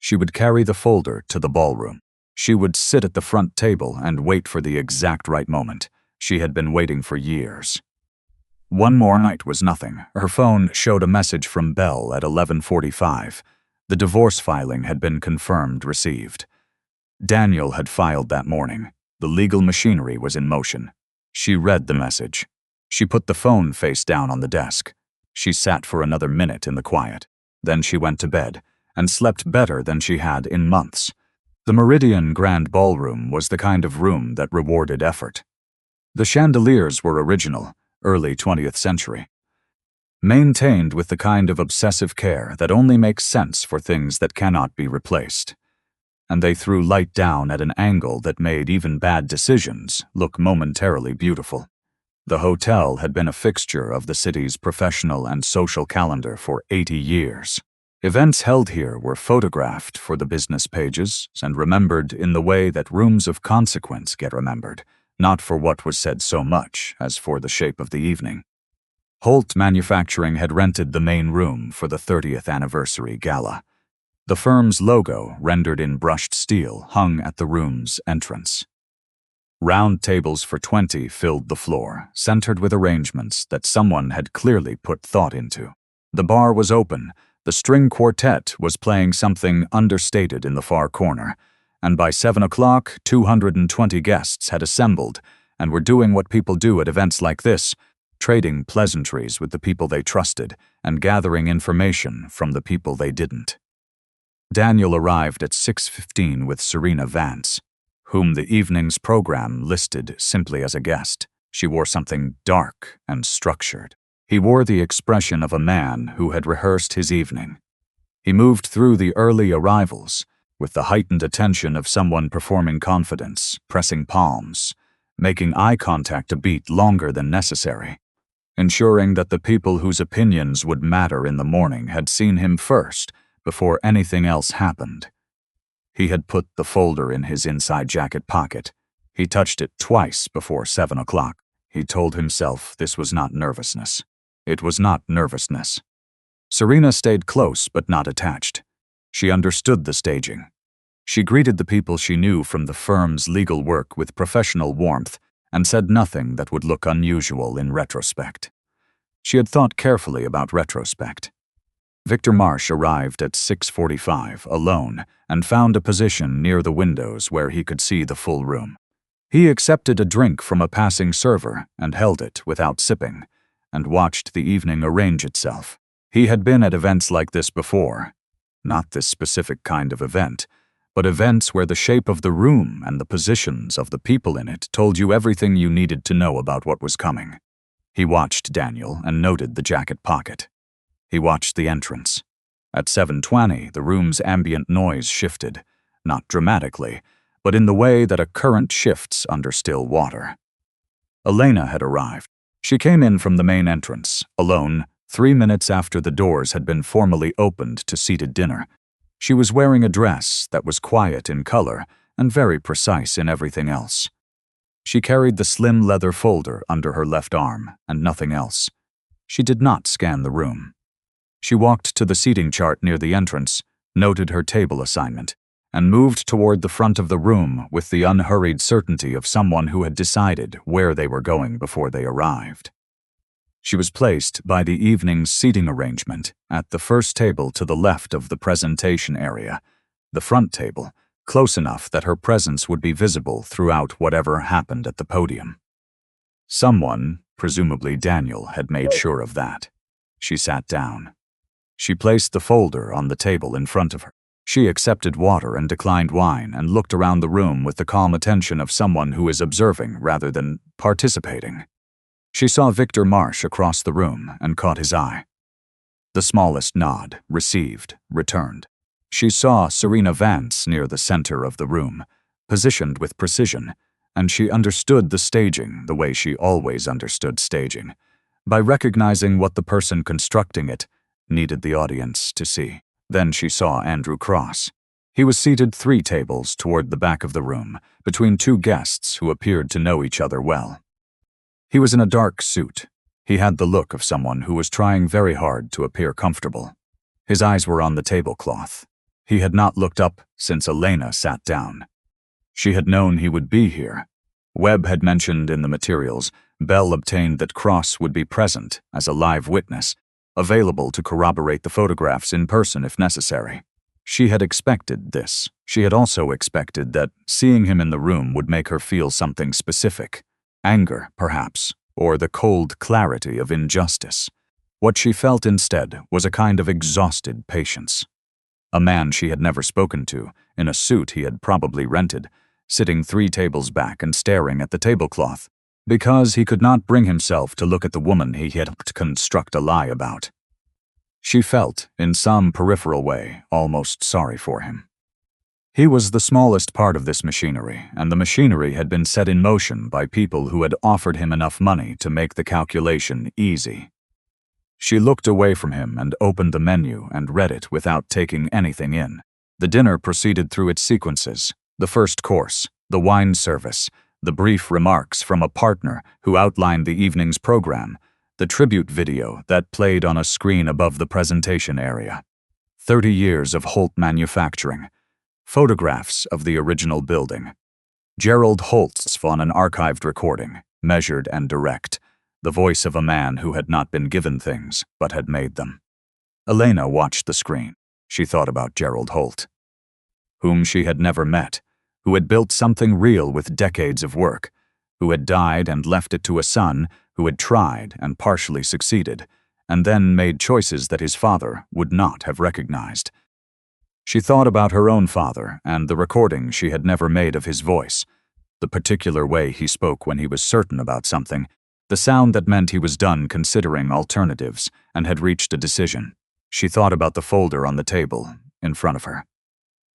She would carry the folder to the ballroom. She would sit at the front table and wait for the exact right moment. She had been waiting for years. One more night was nothing. Her phone showed a message from Belle at 11:45. The divorce filing had been confirmed received. Daniel had filed that morning. The legal machinery was in motion. She read the message. She put the phone face down on the desk. She sat for another minute in the quiet. Then she went to bed and slept better than she had in months. The Meridian Grand Ballroom was the kind of room that rewarded effort. The chandeliers were original, early 20th century, maintained with the kind of obsessive care that only makes sense for things that cannot be replaced. And they threw light down at an angle that made even bad decisions look momentarily beautiful. The hotel had been a fixture of the city's professional and social calendar for 80 years. Events held here were photographed for the business pages and remembered in the way that rooms of consequence get remembered, not for what was said so much as for the shape of the evening. Holt Manufacturing had rented the main room for the 30th anniversary gala. The firm's logo, rendered in brushed steel, hung at the room's entrance. Round tables for 20 filled the floor, centered with arrangements that someone had clearly put thought into. The bar was open, the string quartet was playing something understated in the far corner, and by 7 o'clock, 220 guests had assembled and were doing what people do at events like this, trading pleasantries with the people they trusted and gathering information from the people they didn't. Daniel arrived at 6:15 with Serena Vance, whom the evening's program listed simply as a guest. She wore something dark and structured. He wore the expression of a man who had rehearsed his evening. He moved through the early arrivals with the heightened attention of someone performing confidence, pressing palms, making eye contact a beat longer than necessary, ensuring that the people whose opinions would matter in the morning had seen him first before anything else happened. He had put the folder in his inside jacket pocket. He touched it twice before 7 o'clock. He told himself this was not nervousness. It was not nervousness. Serena stayed close but not attached. She understood the staging. She greeted the people she knew from the firm's legal work with professional warmth and said nothing that would look unusual in retrospect. She had thought carefully about retrospect. Victor Marsh arrived at 6:45 alone and found a position near the windows where he could see the full room. He accepted a drink from a passing server and held it without sipping, and watched the evening arrange itself. He had been at events like this before. Not this specific kind of event, but events where the shape of the room and the positions of the people in it told you everything you needed to know about what was coming. He watched Daniel and noted the jacket pocket. He watched the entrance. At 7:20, the room's ambient noise shifted, not dramatically, but in the way that a current shifts under still water. Elena had arrived. She came in from the main entrance, alone, 3 minutes after the doors had been formally opened to seated dinner. She was wearing a dress that was quiet in color and very precise in everything else. She carried the slim leather folder under her left arm and nothing else. She did not scan the room. She walked to the seating chart near the entrance, noted her table assignment, and moved toward the front of the room with the unhurried certainty of someone who had decided where they were going before they arrived. She was placed by the evening's seating arrangement at the first table to the left of the presentation area, the front table, close enough that her presence would be visible throughout whatever happened at the podium. Someone, presumably Daniel, had made sure of that. She sat down. She placed the folder on the table in front of her. She accepted water and declined wine and looked around the room with the calm attention of someone who is observing rather than participating. She saw Victor Marsh across the room and caught his eye. The smallest nod, received, returned. She saw Serena Vance near the center of the room, positioned with precision, and she understood the staging the way she always understood staging, by recognizing what the person constructing it needed the audience to see. Then she saw Andrew Cross. He was seated 3 tables toward the back of the room, between 2 guests who appeared to know each other well. He was in a dark suit. He had the look of someone who was trying very hard to appear comfortable. His eyes were on the tablecloth. He had not looked up since Elena sat down. She had known he would be here. Webb had mentioned in the materials. Bell obtained that Cross would be present as a live witness, available to corroborate the photographs in person if necessary. She had expected this. She had also expected that seeing him in the room would make her feel something specific. Anger, perhaps, or the cold clarity of injustice. What she felt instead was a kind of exhausted patience. A man she had never spoken to, in a suit he had probably rented, sitting 3 tables back and staring at the tablecloth, because he could not bring himself to look at the woman he had helped construct a lie about. She felt, in some peripheral way, almost sorry for him. He was the smallest part of this machinery, and the machinery had been set in motion by people who had offered him enough money to make the calculation easy. She looked away from him and opened the menu and read it without taking anything in. The dinner proceeded through its sequences: the first course, the wine service, the brief remarks from a partner who outlined the evening's program, the tribute video that played on a screen above the presentation area. 30 years of Holt manufacturing. Photographs of the original building. Gerald Holt's on an archived recording, measured and direct, the voice of a man who had not been given things, but had made them. Elena watched the screen. She thought about Gerald Holt, whom she had never met, who had built something real with decades of work, who had died and left it to a son who had tried and partially succeeded, and then made choices that his father would not have recognized. She thought about her own father and the recording she had never made of his voice, the particular way he spoke when he was certain about something, the sound that meant he was done considering alternatives and had reached a decision. She thought about the folder on the table in front of her.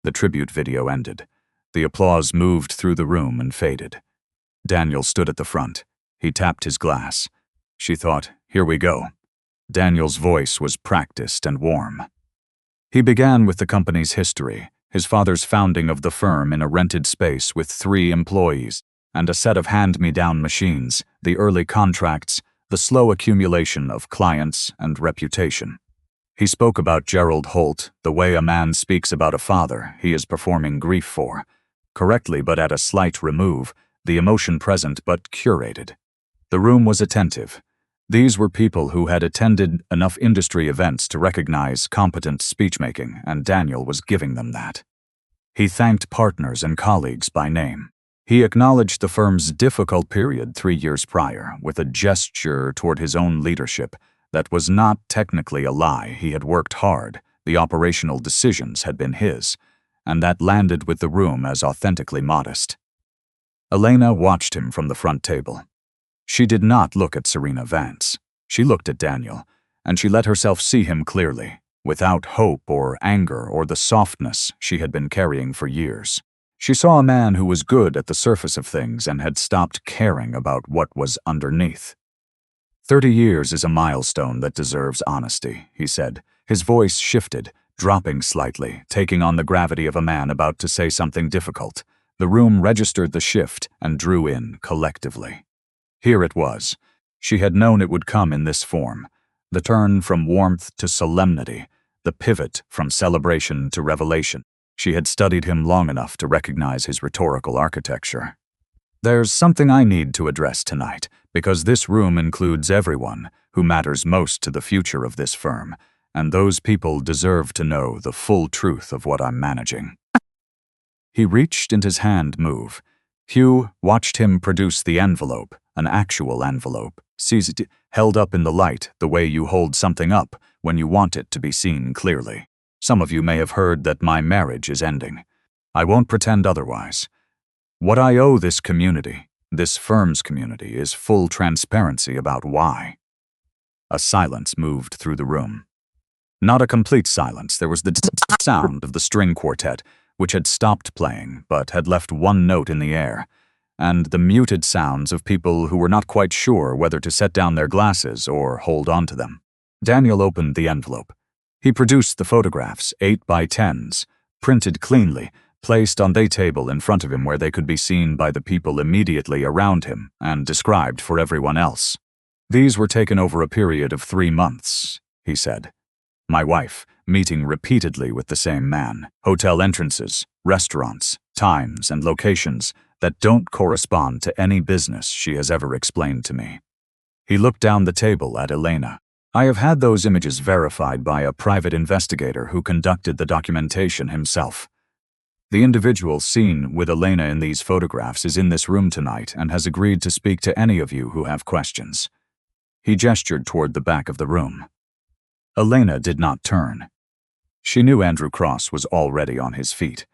The tribute video ended. The applause moved through the room and faded. Daniel stood at the front. He tapped his glass. She thought, here we go. Daniel's voice was practiced and warm. He began with the company's history, his father's founding of the firm in a rented space with 3 employees and a set of hand-me-down machines, the early contracts, the slow accumulation of clients and reputation. He spoke about Gerald Holt the way a man speaks about a father he is performing grief for, correctly but at a slight remove, the emotion present but curated. The room was attentive. These were people who had attended enough industry events to recognize competent speechmaking, and Daniel was giving them that. He thanked partners and colleagues by name. He acknowledged the firm's difficult period 3 years prior with a gesture toward his own leadership that was not technically a lie. He had worked hard, the operational decisions had been his, and that landed with the room as authentically modest. Elena watched him from the front table. She did not look at Serena Vance. She looked at Daniel, and she let herself see him clearly, without hope or anger or the softness she had been carrying for years. She saw a man who was good at the surface of things and had stopped caring about what was underneath. 30 years is a milestone that deserves honesty, he said. His voice shifted, dropping slightly, taking on the gravity of a man about to say something difficult. The room registered the shift and drew in collectively. Here it was. She had known it would come in this form. The turn from warmth to solemnity, the pivot from celebration to revelation. She had studied him long enough to recognize his rhetorical architecture. There's something I need to address tonight, because this room includes everyone who matters most to the future of this firm, and those people deserve to know the full truth of what I'm managing." He reached and his hand move. Hugh watched him produce the envelope, an actual envelope, seized, held up in the light the way you hold something up when you want it to be seen clearly. "Some of you may have heard that my marriage is ending. I won't pretend otherwise. What I owe this community, this firm's community, is full transparency about why." A silence moved through the room. Not a complete silence. There was the sound of the string quartet, which had stopped playing but had left one note in the air, and the muted sounds of people who were not quite sure whether to set down their glasses or hold on to them. Daniel opened the envelope. He produced the photographs, 8 by 10s, printed cleanly, placed on the table in front of him where they could be seen by the people immediately around him and described for everyone else. "These were taken over a period of 3 months, he said. "My wife, meeting repeatedly with the same man, hotel entrances, restaurants, times, and locations that don't correspond to any business she has ever explained to me." He looked down the table at Elena. "I have had those images verified by a private investigator who conducted the documentation himself. The individual seen with Elena in these photographs is in this room tonight and has agreed to speak to any of you who have questions." He gestured toward the back of the room. Elena did not turn. She knew Andrew Cross was already on his feet.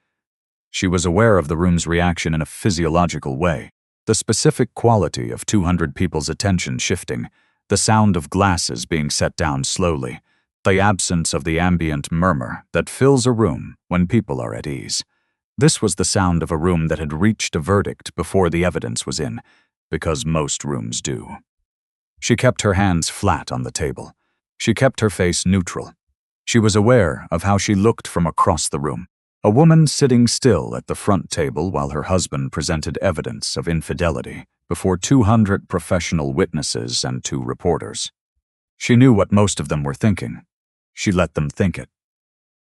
She was aware of the room's reaction in a physiological way, the specific quality of 200 people's attention shifting, the sound of glasses being set down slowly, the absence of the ambient murmur that fills a room when people are at ease. This was the sound of a room that had reached a verdict before the evidence was in, because most rooms do. She kept her hands flat on the table. She kept her face neutral. She was aware of how she looked from across the room, a woman sitting still at the front table while her husband presented evidence of infidelity before 200 professional witnesses and 2 reporters. She knew what most of them were thinking. She let them think it.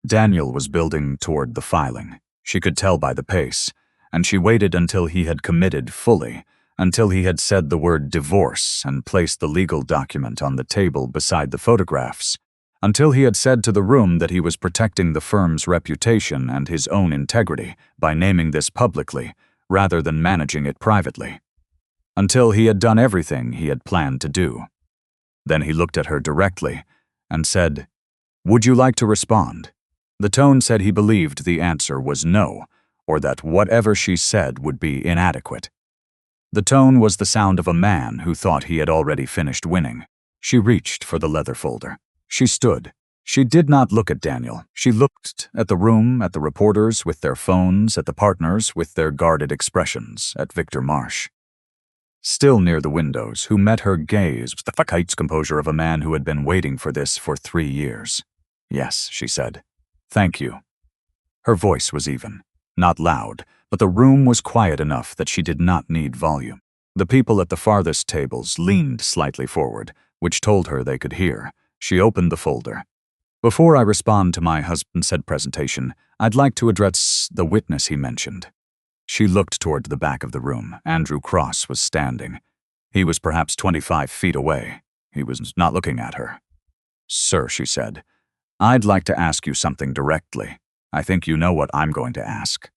Daniel was building toward the filing. She could tell by the pace, and she waited until he had committed fully, until he had said the word divorce and placed the legal document on the table beside the photographs, until he had said to the room that he was protecting the firm's reputation and his own integrity by naming this publicly rather than managing it privately, until he had done everything he had planned to do. Then he looked at her directly and said, "Would you like to respond?" The tone said he believed the answer was no, or that whatever she said would be inadequate. The tone was the sound of a man who thought he had already finished winning. She reached for the leather folder. She stood. She did not look at Daniel. She looked at the room, at the reporters with their phones, at the partners with their guarded expressions, at Victor Marsh. Still near the windows, who met her gaze with the heights composure of a man who had been waiting for this for 3 years. "Yes," she said. "Thank you." Her voice was even, not loud, but the room was quiet enough that she did not need volume. The people at the farthest tables leaned slightly forward, which told her they could hear. She opened the folder. "Before I respond to my husband's said presentation, I'd like to address the witness he mentioned." She looked toward the back of the room. Andrew Cross was standing. He was perhaps 25 feet away. He was not looking at her. "Sir," she said, "I'd like to ask you something directly. I think you know what I'm going to ask."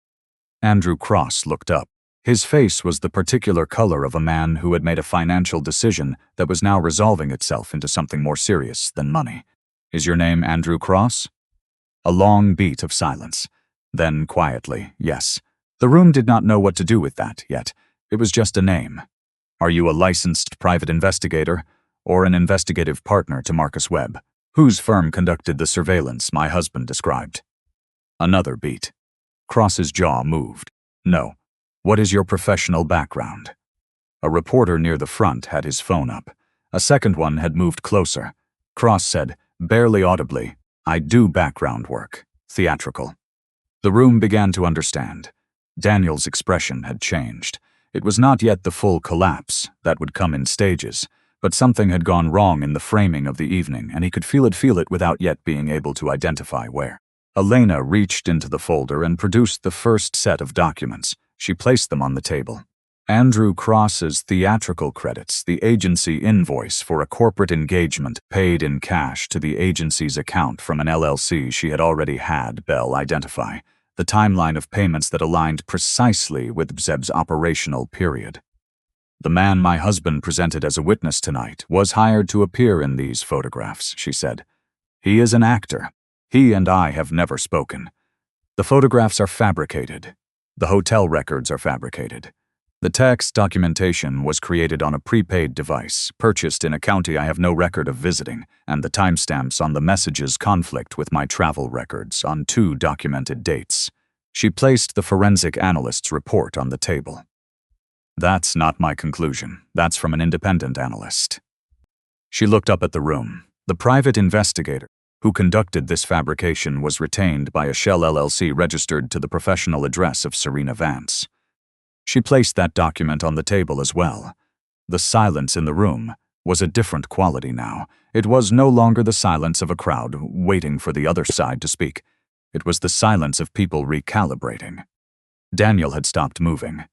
Andrew Cross looked up. His face was the particular color of a man who had made a financial decision that was now resolving itself into something more serious than money. "Is your name Andrew Cross?" A long beat of silence. Then quietly, "Yes." The room did not know what to do with that yet. It was just a name. "Are you a licensed private investigator or an investigative partner to Marcus Webb, whose firm conducted the surveillance my husband described?" Another beat. Cross's jaw moved. "No. What is your professional background?" A reporter near the front had his phone up. A second one had moved closer. Cross said, barely audibly, "I do background work. Theatrical." The room began to understand. Daniel's expression had changed. It was not yet the full collapse that would come in stages, but something had gone wrong in the framing of the evening, and he could feel it without yet being able to identify where. Elena reached into the folder and produced the first set of documents. She placed them on the table. Andrew Cross's theatrical credits, the agency invoice for a corporate engagement paid in cash to the agency's account from an LLC she had already had Bell identify, the timeline of payments that aligned precisely with Zeb's operational period. The man my husband presented as a witness tonight was hired to appear in these photographs, she said. He is an actor. He and I have never spoken. The photographs are fabricated. The hotel records are fabricated. The text documentation was created on a prepaid device, purchased in a county I have no record of visiting, and the timestamps on the messages conflict with my travel records on 2 documented dates. She placed the forensic analyst's report on the table. That's not my conclusion. That's from an independent analyst. She looked up at the room. The private investigator who conducted this fabrication was retained by a Shell LLC registered to the professional address of Serena Vance. She placed that document on the table as well. The silence in the room was a different quality now. It was no longer the silence of a crowd waiting for the other side to speak. It was the silence of people recalibrating. Daniel had stopped moving.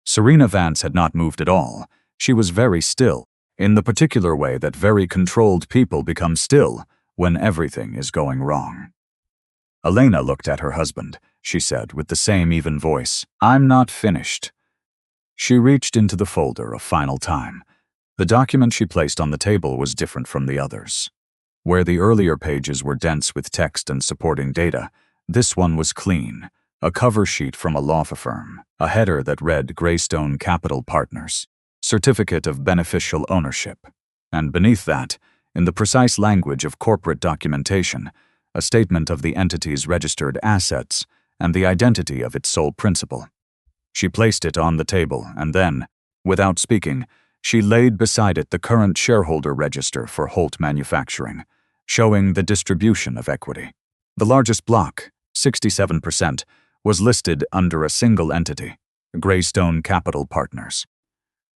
Serena Vance had not moved at all. She was very still, in the particular way that very controlled people become still when everything is going wrong. Elena looked at her husband. She said with the same even voice, "I'm not finished." She reached into the folder a final time. The document she placed on the table was different from the others. Where the earlier pages were dense with text and supporting data, this one was clean. A cover sheet from a law firm, a header that read Greystone Capital Partners, Certificate of Beneficial Ownership, and beneath that, in the precise language of corporate documentation, a statement of the entity's registered assets and the identity of its sole principal. She placed it on the table and then, without speaking, she laid beside it the current shareholder register for Holt Manufacturing, showing the distribution of equity. The largest block, 67%, was listed under a single entity, Greystone Capital Partners.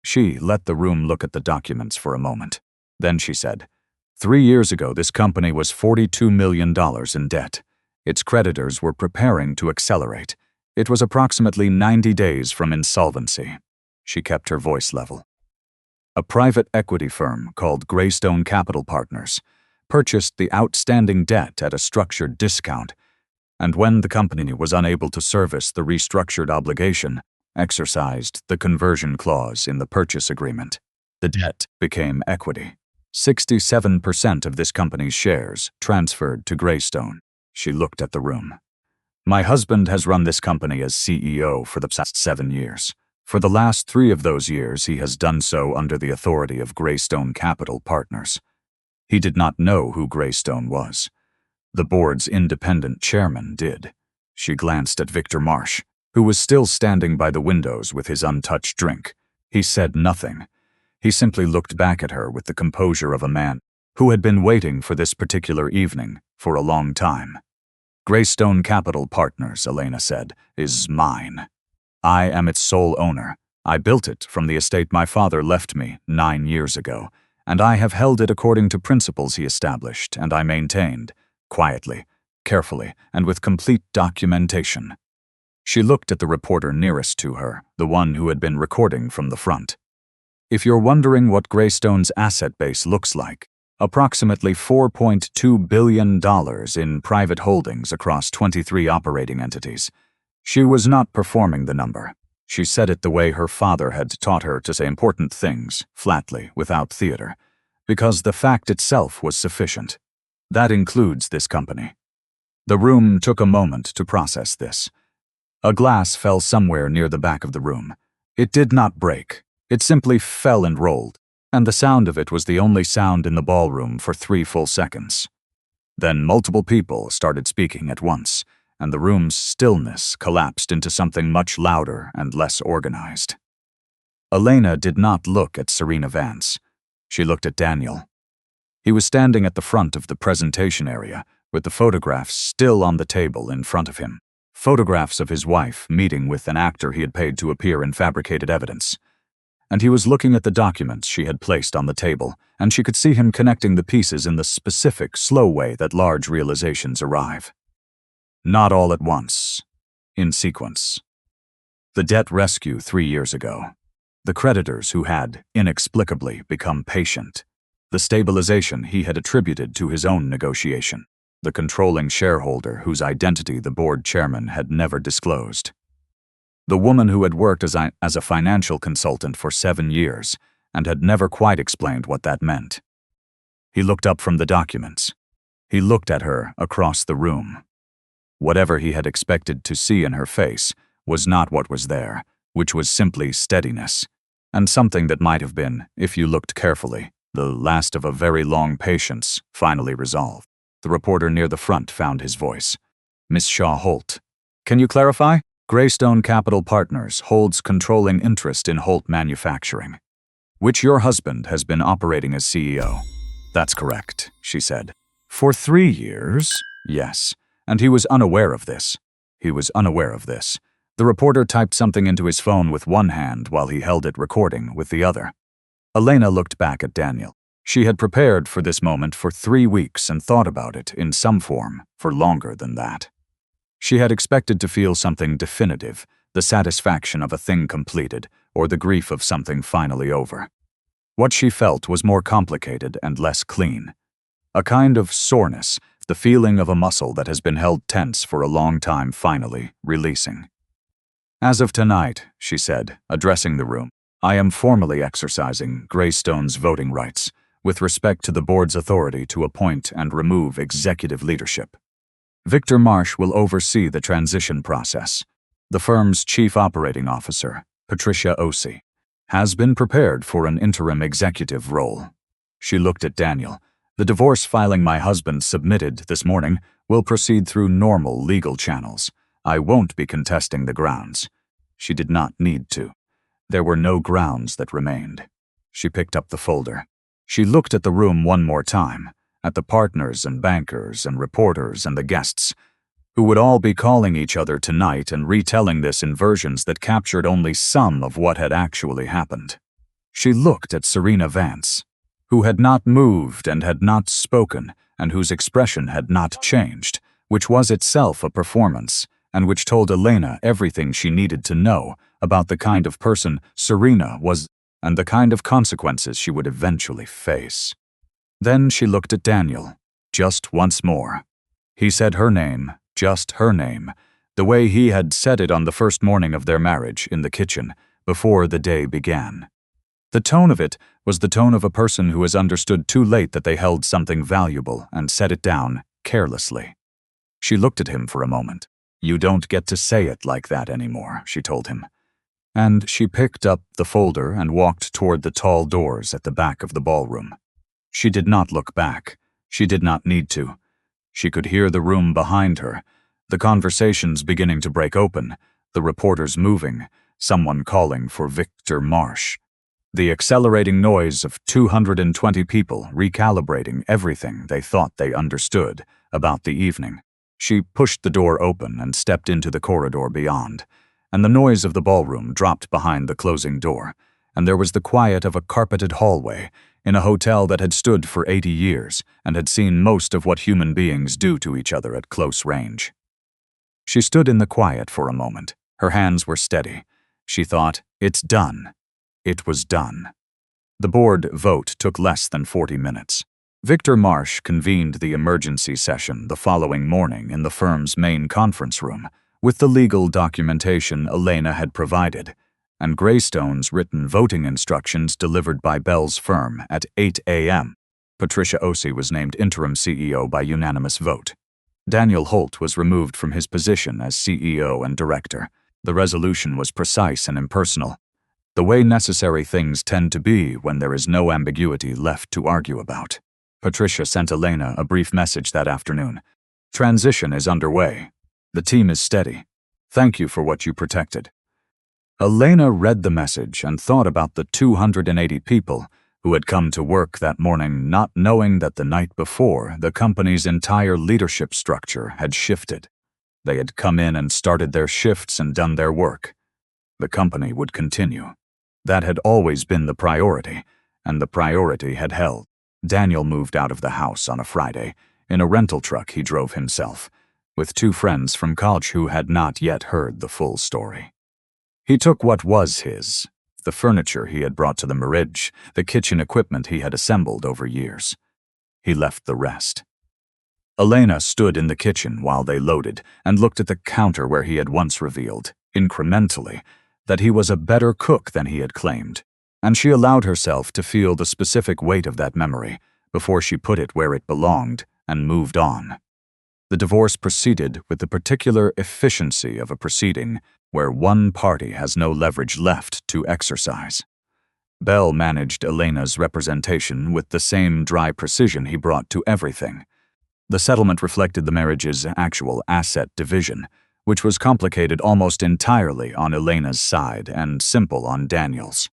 She let the room look at the documents for a moment. Then she said, 3 years ago, this company was $42 million in debt. Its creditors were preparing to accelerate. It was approximately 90 days from insolvency. She kept her voice level. A private equity firm called Greystone Capital Partners purchased the outstanding debt at a structured discount, and when the company was unable to service the restructured obligation, exercised the conversion clause in the purchase agreement. The debt became equity. 67% of this company's shares transferred to Greystone. She looked at the room. My husband has run this company as CEO for the past 7 years. For the last 3 of those years, he has done so under the authority of Greystone Capital Partners. He did not know who Greystone was. The board's independent chairman did. She glanced at Victor Marsh, who was still standing by the windows with his untouched drink. He said nothing. He simply looked back at her with the composure of a man who had been waiting for this particular evening for a long time. Greystone Capital Partners, Elena said, is mine. I am its sole owner. I built it from the estate my father left me 9 years ago, and I have held it according to principles he established and I maintained, quietly, carefully, and with complete documentation. She looked at the reporter nearest to her, the one who had been recording from the front. If you're wondering what Greystone's asset base looks like, approximately $4.2 billion in private holdings across 23 operating entities. She was not performing the number. She said it the way her father had taught her to say important things, flatly, without theater, because the fact itself was sufficient. That includes this company. The room took a moment to process this. A glass fell somewhere near the back of the room. It did not break. It simply fell and rolled, and the sound of it was the only sound in the ballroom for 3 full seconds. Then multiple people started speaking at once, and the room's stillness collapsed into something much louder and less organized. Elena did not look at Serena Vance. She looked at Daniel. He was standing at the front of the presentation area, with the photographs still on the table in front of him. Photographs of his wife meeting with an actor he had paid to appear in fabricated evidence. And he was looking at the documents she had placed on the table, and she could see him connecting the pieces in the specific, slow way that large realizations arrive. Not all at once. In sequence. The debt rescue 3 years ago. The creditors who had, inexplicably, become patient. The stabilization he had attributed to his own negotiation. The controlling shareholder whose identity the board chairman had never disclosed. The woman who had worked as a financial consultant for 7 years and had never quite explained what that meant. He looked up from the documents. He looked at her across the room. Whatever he had expected to see in her face was not what was there, which was simply steadiness, and something that might have been, if you looked carefully, the last of a very long patience finally resolved. The reporter near the front found his voice. Miss Shaw-Holt. Can you clarify? Greystone Capital Partners holds controlling interest in Holt Manufacturing, which your husband has been operating as CEO. That's correct, she said. For 3 years? Yes. And he was unaware of this. He was unaware of this. The reporter typed something into his phone with one hand while he held it recording with the other. Elena looked back at Daniel. She had prepared for this moment for 3 weeks and thought about it, in some form, for longer than that. She had expected to feel something definitive, the satisfaction of a thing completed, or the grief of something finally over. What she felt was more complicated and less clean. A kind of soreness, the feeling of a muscle that has been held tense for a long time finally releasing. As of tonight, she said, addressing the room, I am formally exercising Greystone's voting rights, with respect to the board's authority to appoint and remove executive leadership. Victor Marsh will oversee the transition process. The firm's chief operating officer, Patricia Osei, has been prepared for an interim executive role. She looked at Daniel. The divorce filing my husband submitted this morning will proceed through normal legal channels. I won't be contesting the grounds. She did not need to. There were no grounds that remained. She picked up the folder. She looked at the room one more time, at the partners and bankers and reporters and the guests, who would all be calling each other tonight and retelling this in versions that captured only some of what had actually happened. She looked at Serena Vance, who had not moved and had not spoken, and whose expression had not changed, which was itself a performance, and which told Elena everything she needed to know about the kind of person Serena was and the kind of consequences she would eventually face. Then she looked at Daniel, just once more. He said her name, just her name, the way he had said it on the first morning of their marriage in the kitchen, before the day began. The tone of it was the tone of a person who has understood too late that they held something valuable and set it down carelessly. She looked at him for a moment. You don't get to say it like that anymore, she told him. And she picked up the folder and walked toward the tall doors at the back of the ballroom. She did not look back. She did not need to. She could hear the room behind her, the conversations beginning to break open, the reporters moving, someone calling for Victor Marsh. The accelerating noise of 220 people recalibrating everything they thought they understood about the evening. She pushed the door open and stepped into the corridor beyond, and the noise of the ballroom dropped behind the closing door, and there was the quiet of a carpeted hallway in a hotel that had stood for 80 years and had seen most of what human beings do to each other at close range. She stood in the quiet for a moment. Her hands were steady. She thought, it's done. It was done. The board vote took less than 40 minutes. Victor Marsh convened the emergency session the following morning in the firm's main conference room, with the legal documentation Elena had provided, and Greystone's written voting instructions delivered by Bell's firm at 8 a.m. Patricia Osei was named interim CEO by unanimous vote. Daniel Holt was removed from his position as CEO and director. The resolution was precise and impersonal, the way necessary things tend to be when there is no ambiguity left to argue about. Patricia sent Elena a brief message that afternoon. Transition is underway. The team is steady. Thank you for what you protected. Elena read the message and thought about the 280 people who had come to work that morning not knowing that the night before the company's entire leadership structure had shifted. They had come in and started their shifts and done their work. The company would continue. That had always been the priority, and the priority had held. Daniel moved out of the house on a Friday. In a rental truck he drove himself, with 2 friends from college who had not yet heard the full story. He took what was his, the furniture he had brought to the marriage, the kitchen equipment he had assembled over years. He left the rest. Elena stood in the kitchen while they loaded and looked at the counter where he had once revealed, incrementally, that he was a better cook than he had claimed, and she allowed herself to feel the specific weight of that memory before she put it where it belonged and moved on. The divorce proceeded with the particular efficiency of a proceeding where one party has no leverage left to exercise. Bell managed Elena's representation with the same dry precision he brought to everything. The settlement reflected the marriage's actual asset division, which was complicated almost entirely on Elena's side and simple on Daniel's.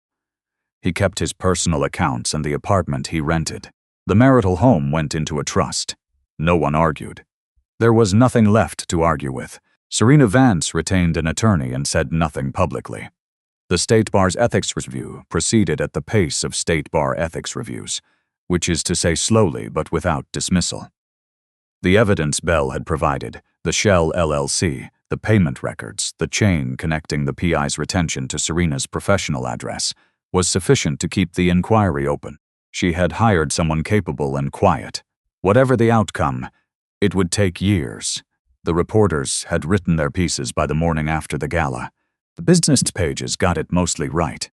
He kept his personal accounts and the apartment he rented. The marital home went into a trust. No one argued. There was nothing left to argue with. Serena Vance retained an attorney and said nothing publicly. The State Bar's ethics review proceeded at the pace of State Bar ethics reviews, which is to say slowly but without dismissal. The evidence Bell had provided, the Shell LLC, the payment records, the chain connecting the PI's retention to Serena's professional address, was sufficient to keep the inquiry open. She had hired someone capable and quiet. Whatever the outcome, it would take years. The reporters had written their pieces by the morning after the gala. The business pages got it mostly right.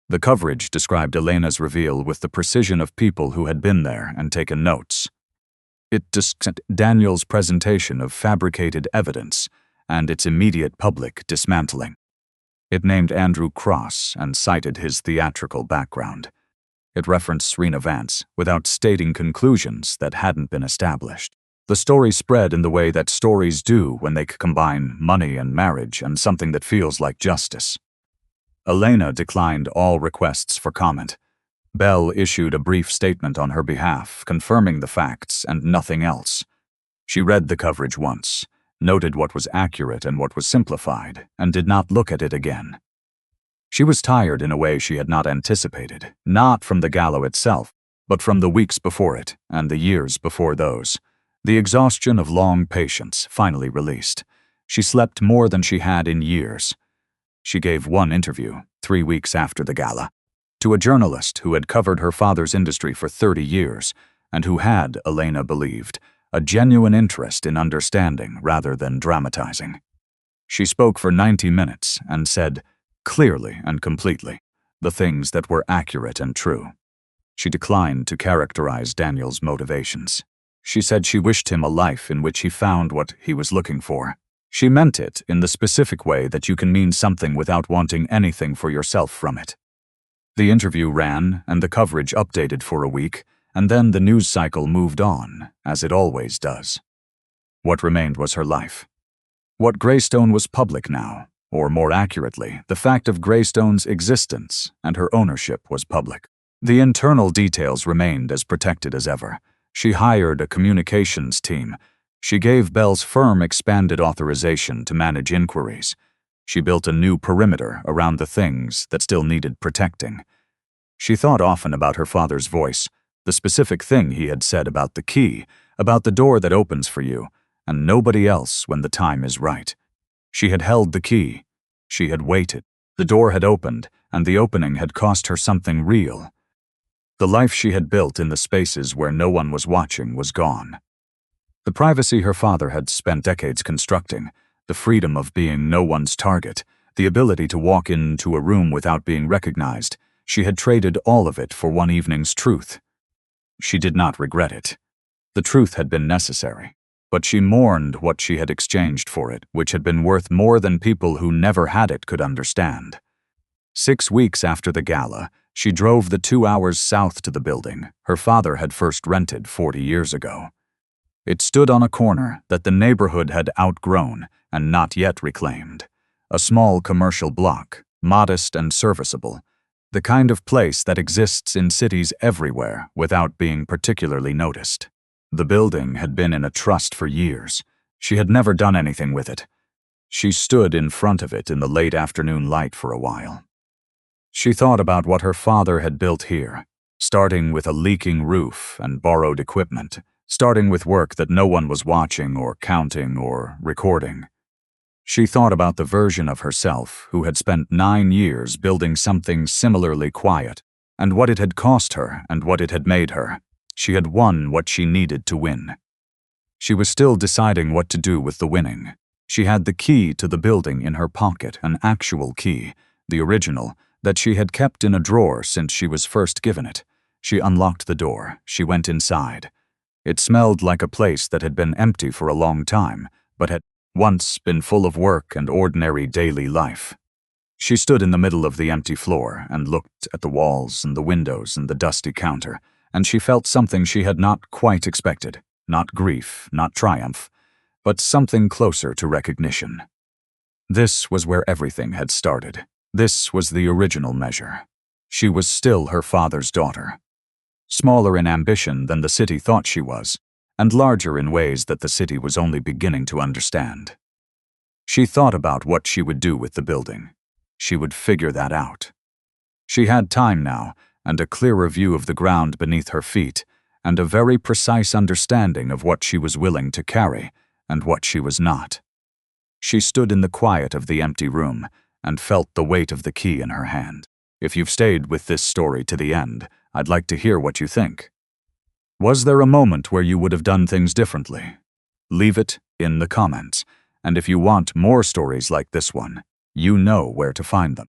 The coverage described Elena's reveal with the precision of people who had been there and taken notes. It discussed Daniel's presentation of fabricated evidence and its immediate public dismantling. It named Andrew Cross and cited his theatrical background. It referenced Serena Vance without stating conclusions that hadn't been established. The story spread in the way that stories do when they combine money and marriage and something that feels like justice. Elena declined all requests for comment. Bell issued a brief statement on her behalf, confirming the facts and nothing else. She read the coverage once, noted what was accurate and what was simplified, and did not look at it again. She was tired in a way she had not anticipated, not from the gala itself, but from the weeks before it and the years before those. The exhaustion of long patience finally released. She slept more than she had in years. She gave one interview, 3 weeks after the gala, to a journalist who had covered her father's industry for 30 years and who had, Elena believed, a genuine interest in understanding rather than dramatizing. She spoke for 90 minutes and said, clearly and completely, the things that were accurate and true. She declined to characterize Daniel's motivations. She said she wished him a life in which he found what he was looking for. She meant it in the specific way that you can mean something without wanting anything for yourself from it. The interview ran and the coverage updated for a week, and then the news cycle moved on, as it always does. What remained was her life. What Greystone was public now, or more accurately, the fact of Greystone's existence and her ownership was public. The internal details remained as protected as ever. She hired a communications team. She gave Bell's firm expanded authorization to manage inquiries. She built a new perimeter around the things that still needed protecting. She thought often about her father's voice, the specific thing he had said about the key, about the door that opens for you, and nobody else when the time is right. She had held the key. She had waited. The door had opened, and the opening had cost her something real. The life she had built in the spaces where no one was watching was gone. The privacy her father had spent decades constructing, the freedom of being no one's target, the ability to walk into a room without being recognized, she had traded all of it for one evening's truth. She did not regret it. The truth had been necessary, but she mourned what she had exchanged for it, which had been worth more than people who never had it could understand. 6 weeks after the gala, she drove the 2 hours south to the building her father had first rented 40 years ago. It stood on a corner that the neighborhood had outgrown and not yet reclaimed. A small commercial block, modest and serviceable, the kind of place that exists in cities everywhere without being particularly noticed. The building had been in a trust for years. She had never done anything with it. She stood in front of it in the late afternoon light for a while. She thought about what her father had built here, starting with a leaking roof and borrowed equipment, starting with work that no one was watching or counting or recording. She thought about the version of herself who had spent 9 years building something similarly quiet, and what it had cost her and what it had made her. She had won what she needed to win. She was still deciding what to do with the winning. She had the key to the building in her pocket, an actual key, the original, that she had kept in a drawer since she was first given it. She unlocked the door. She went inside. It smelled like a place that had been empty for a long time, but had once been full of work and ordinary daily life. She stood in the middle of the empty floor and looked at the walls and the windows and the dusty counter, and she felt something she had not quite expected. Not grief, not triumph, but something closer to recognition. This was where everything had started. This was the original measure. She was still her father's daughter. Smaller in ambition than the city thought she was, and larger in ways that the city was only beginning to understand. She thought about what she would do with the building. She would figure that out. She had time now, and a clearer view of the ground beneath her feet, and a very precise understanding of what she was willing to carry and what she was not. She stood in the quiet of the empty room and felt the weight of the key in her hand. If you've stayed with this story to the end, I'd like to hear what you think. Was there a moment where you would have done things differently? Leave it in the comments, and if you want more stories like this one, you know where to find them.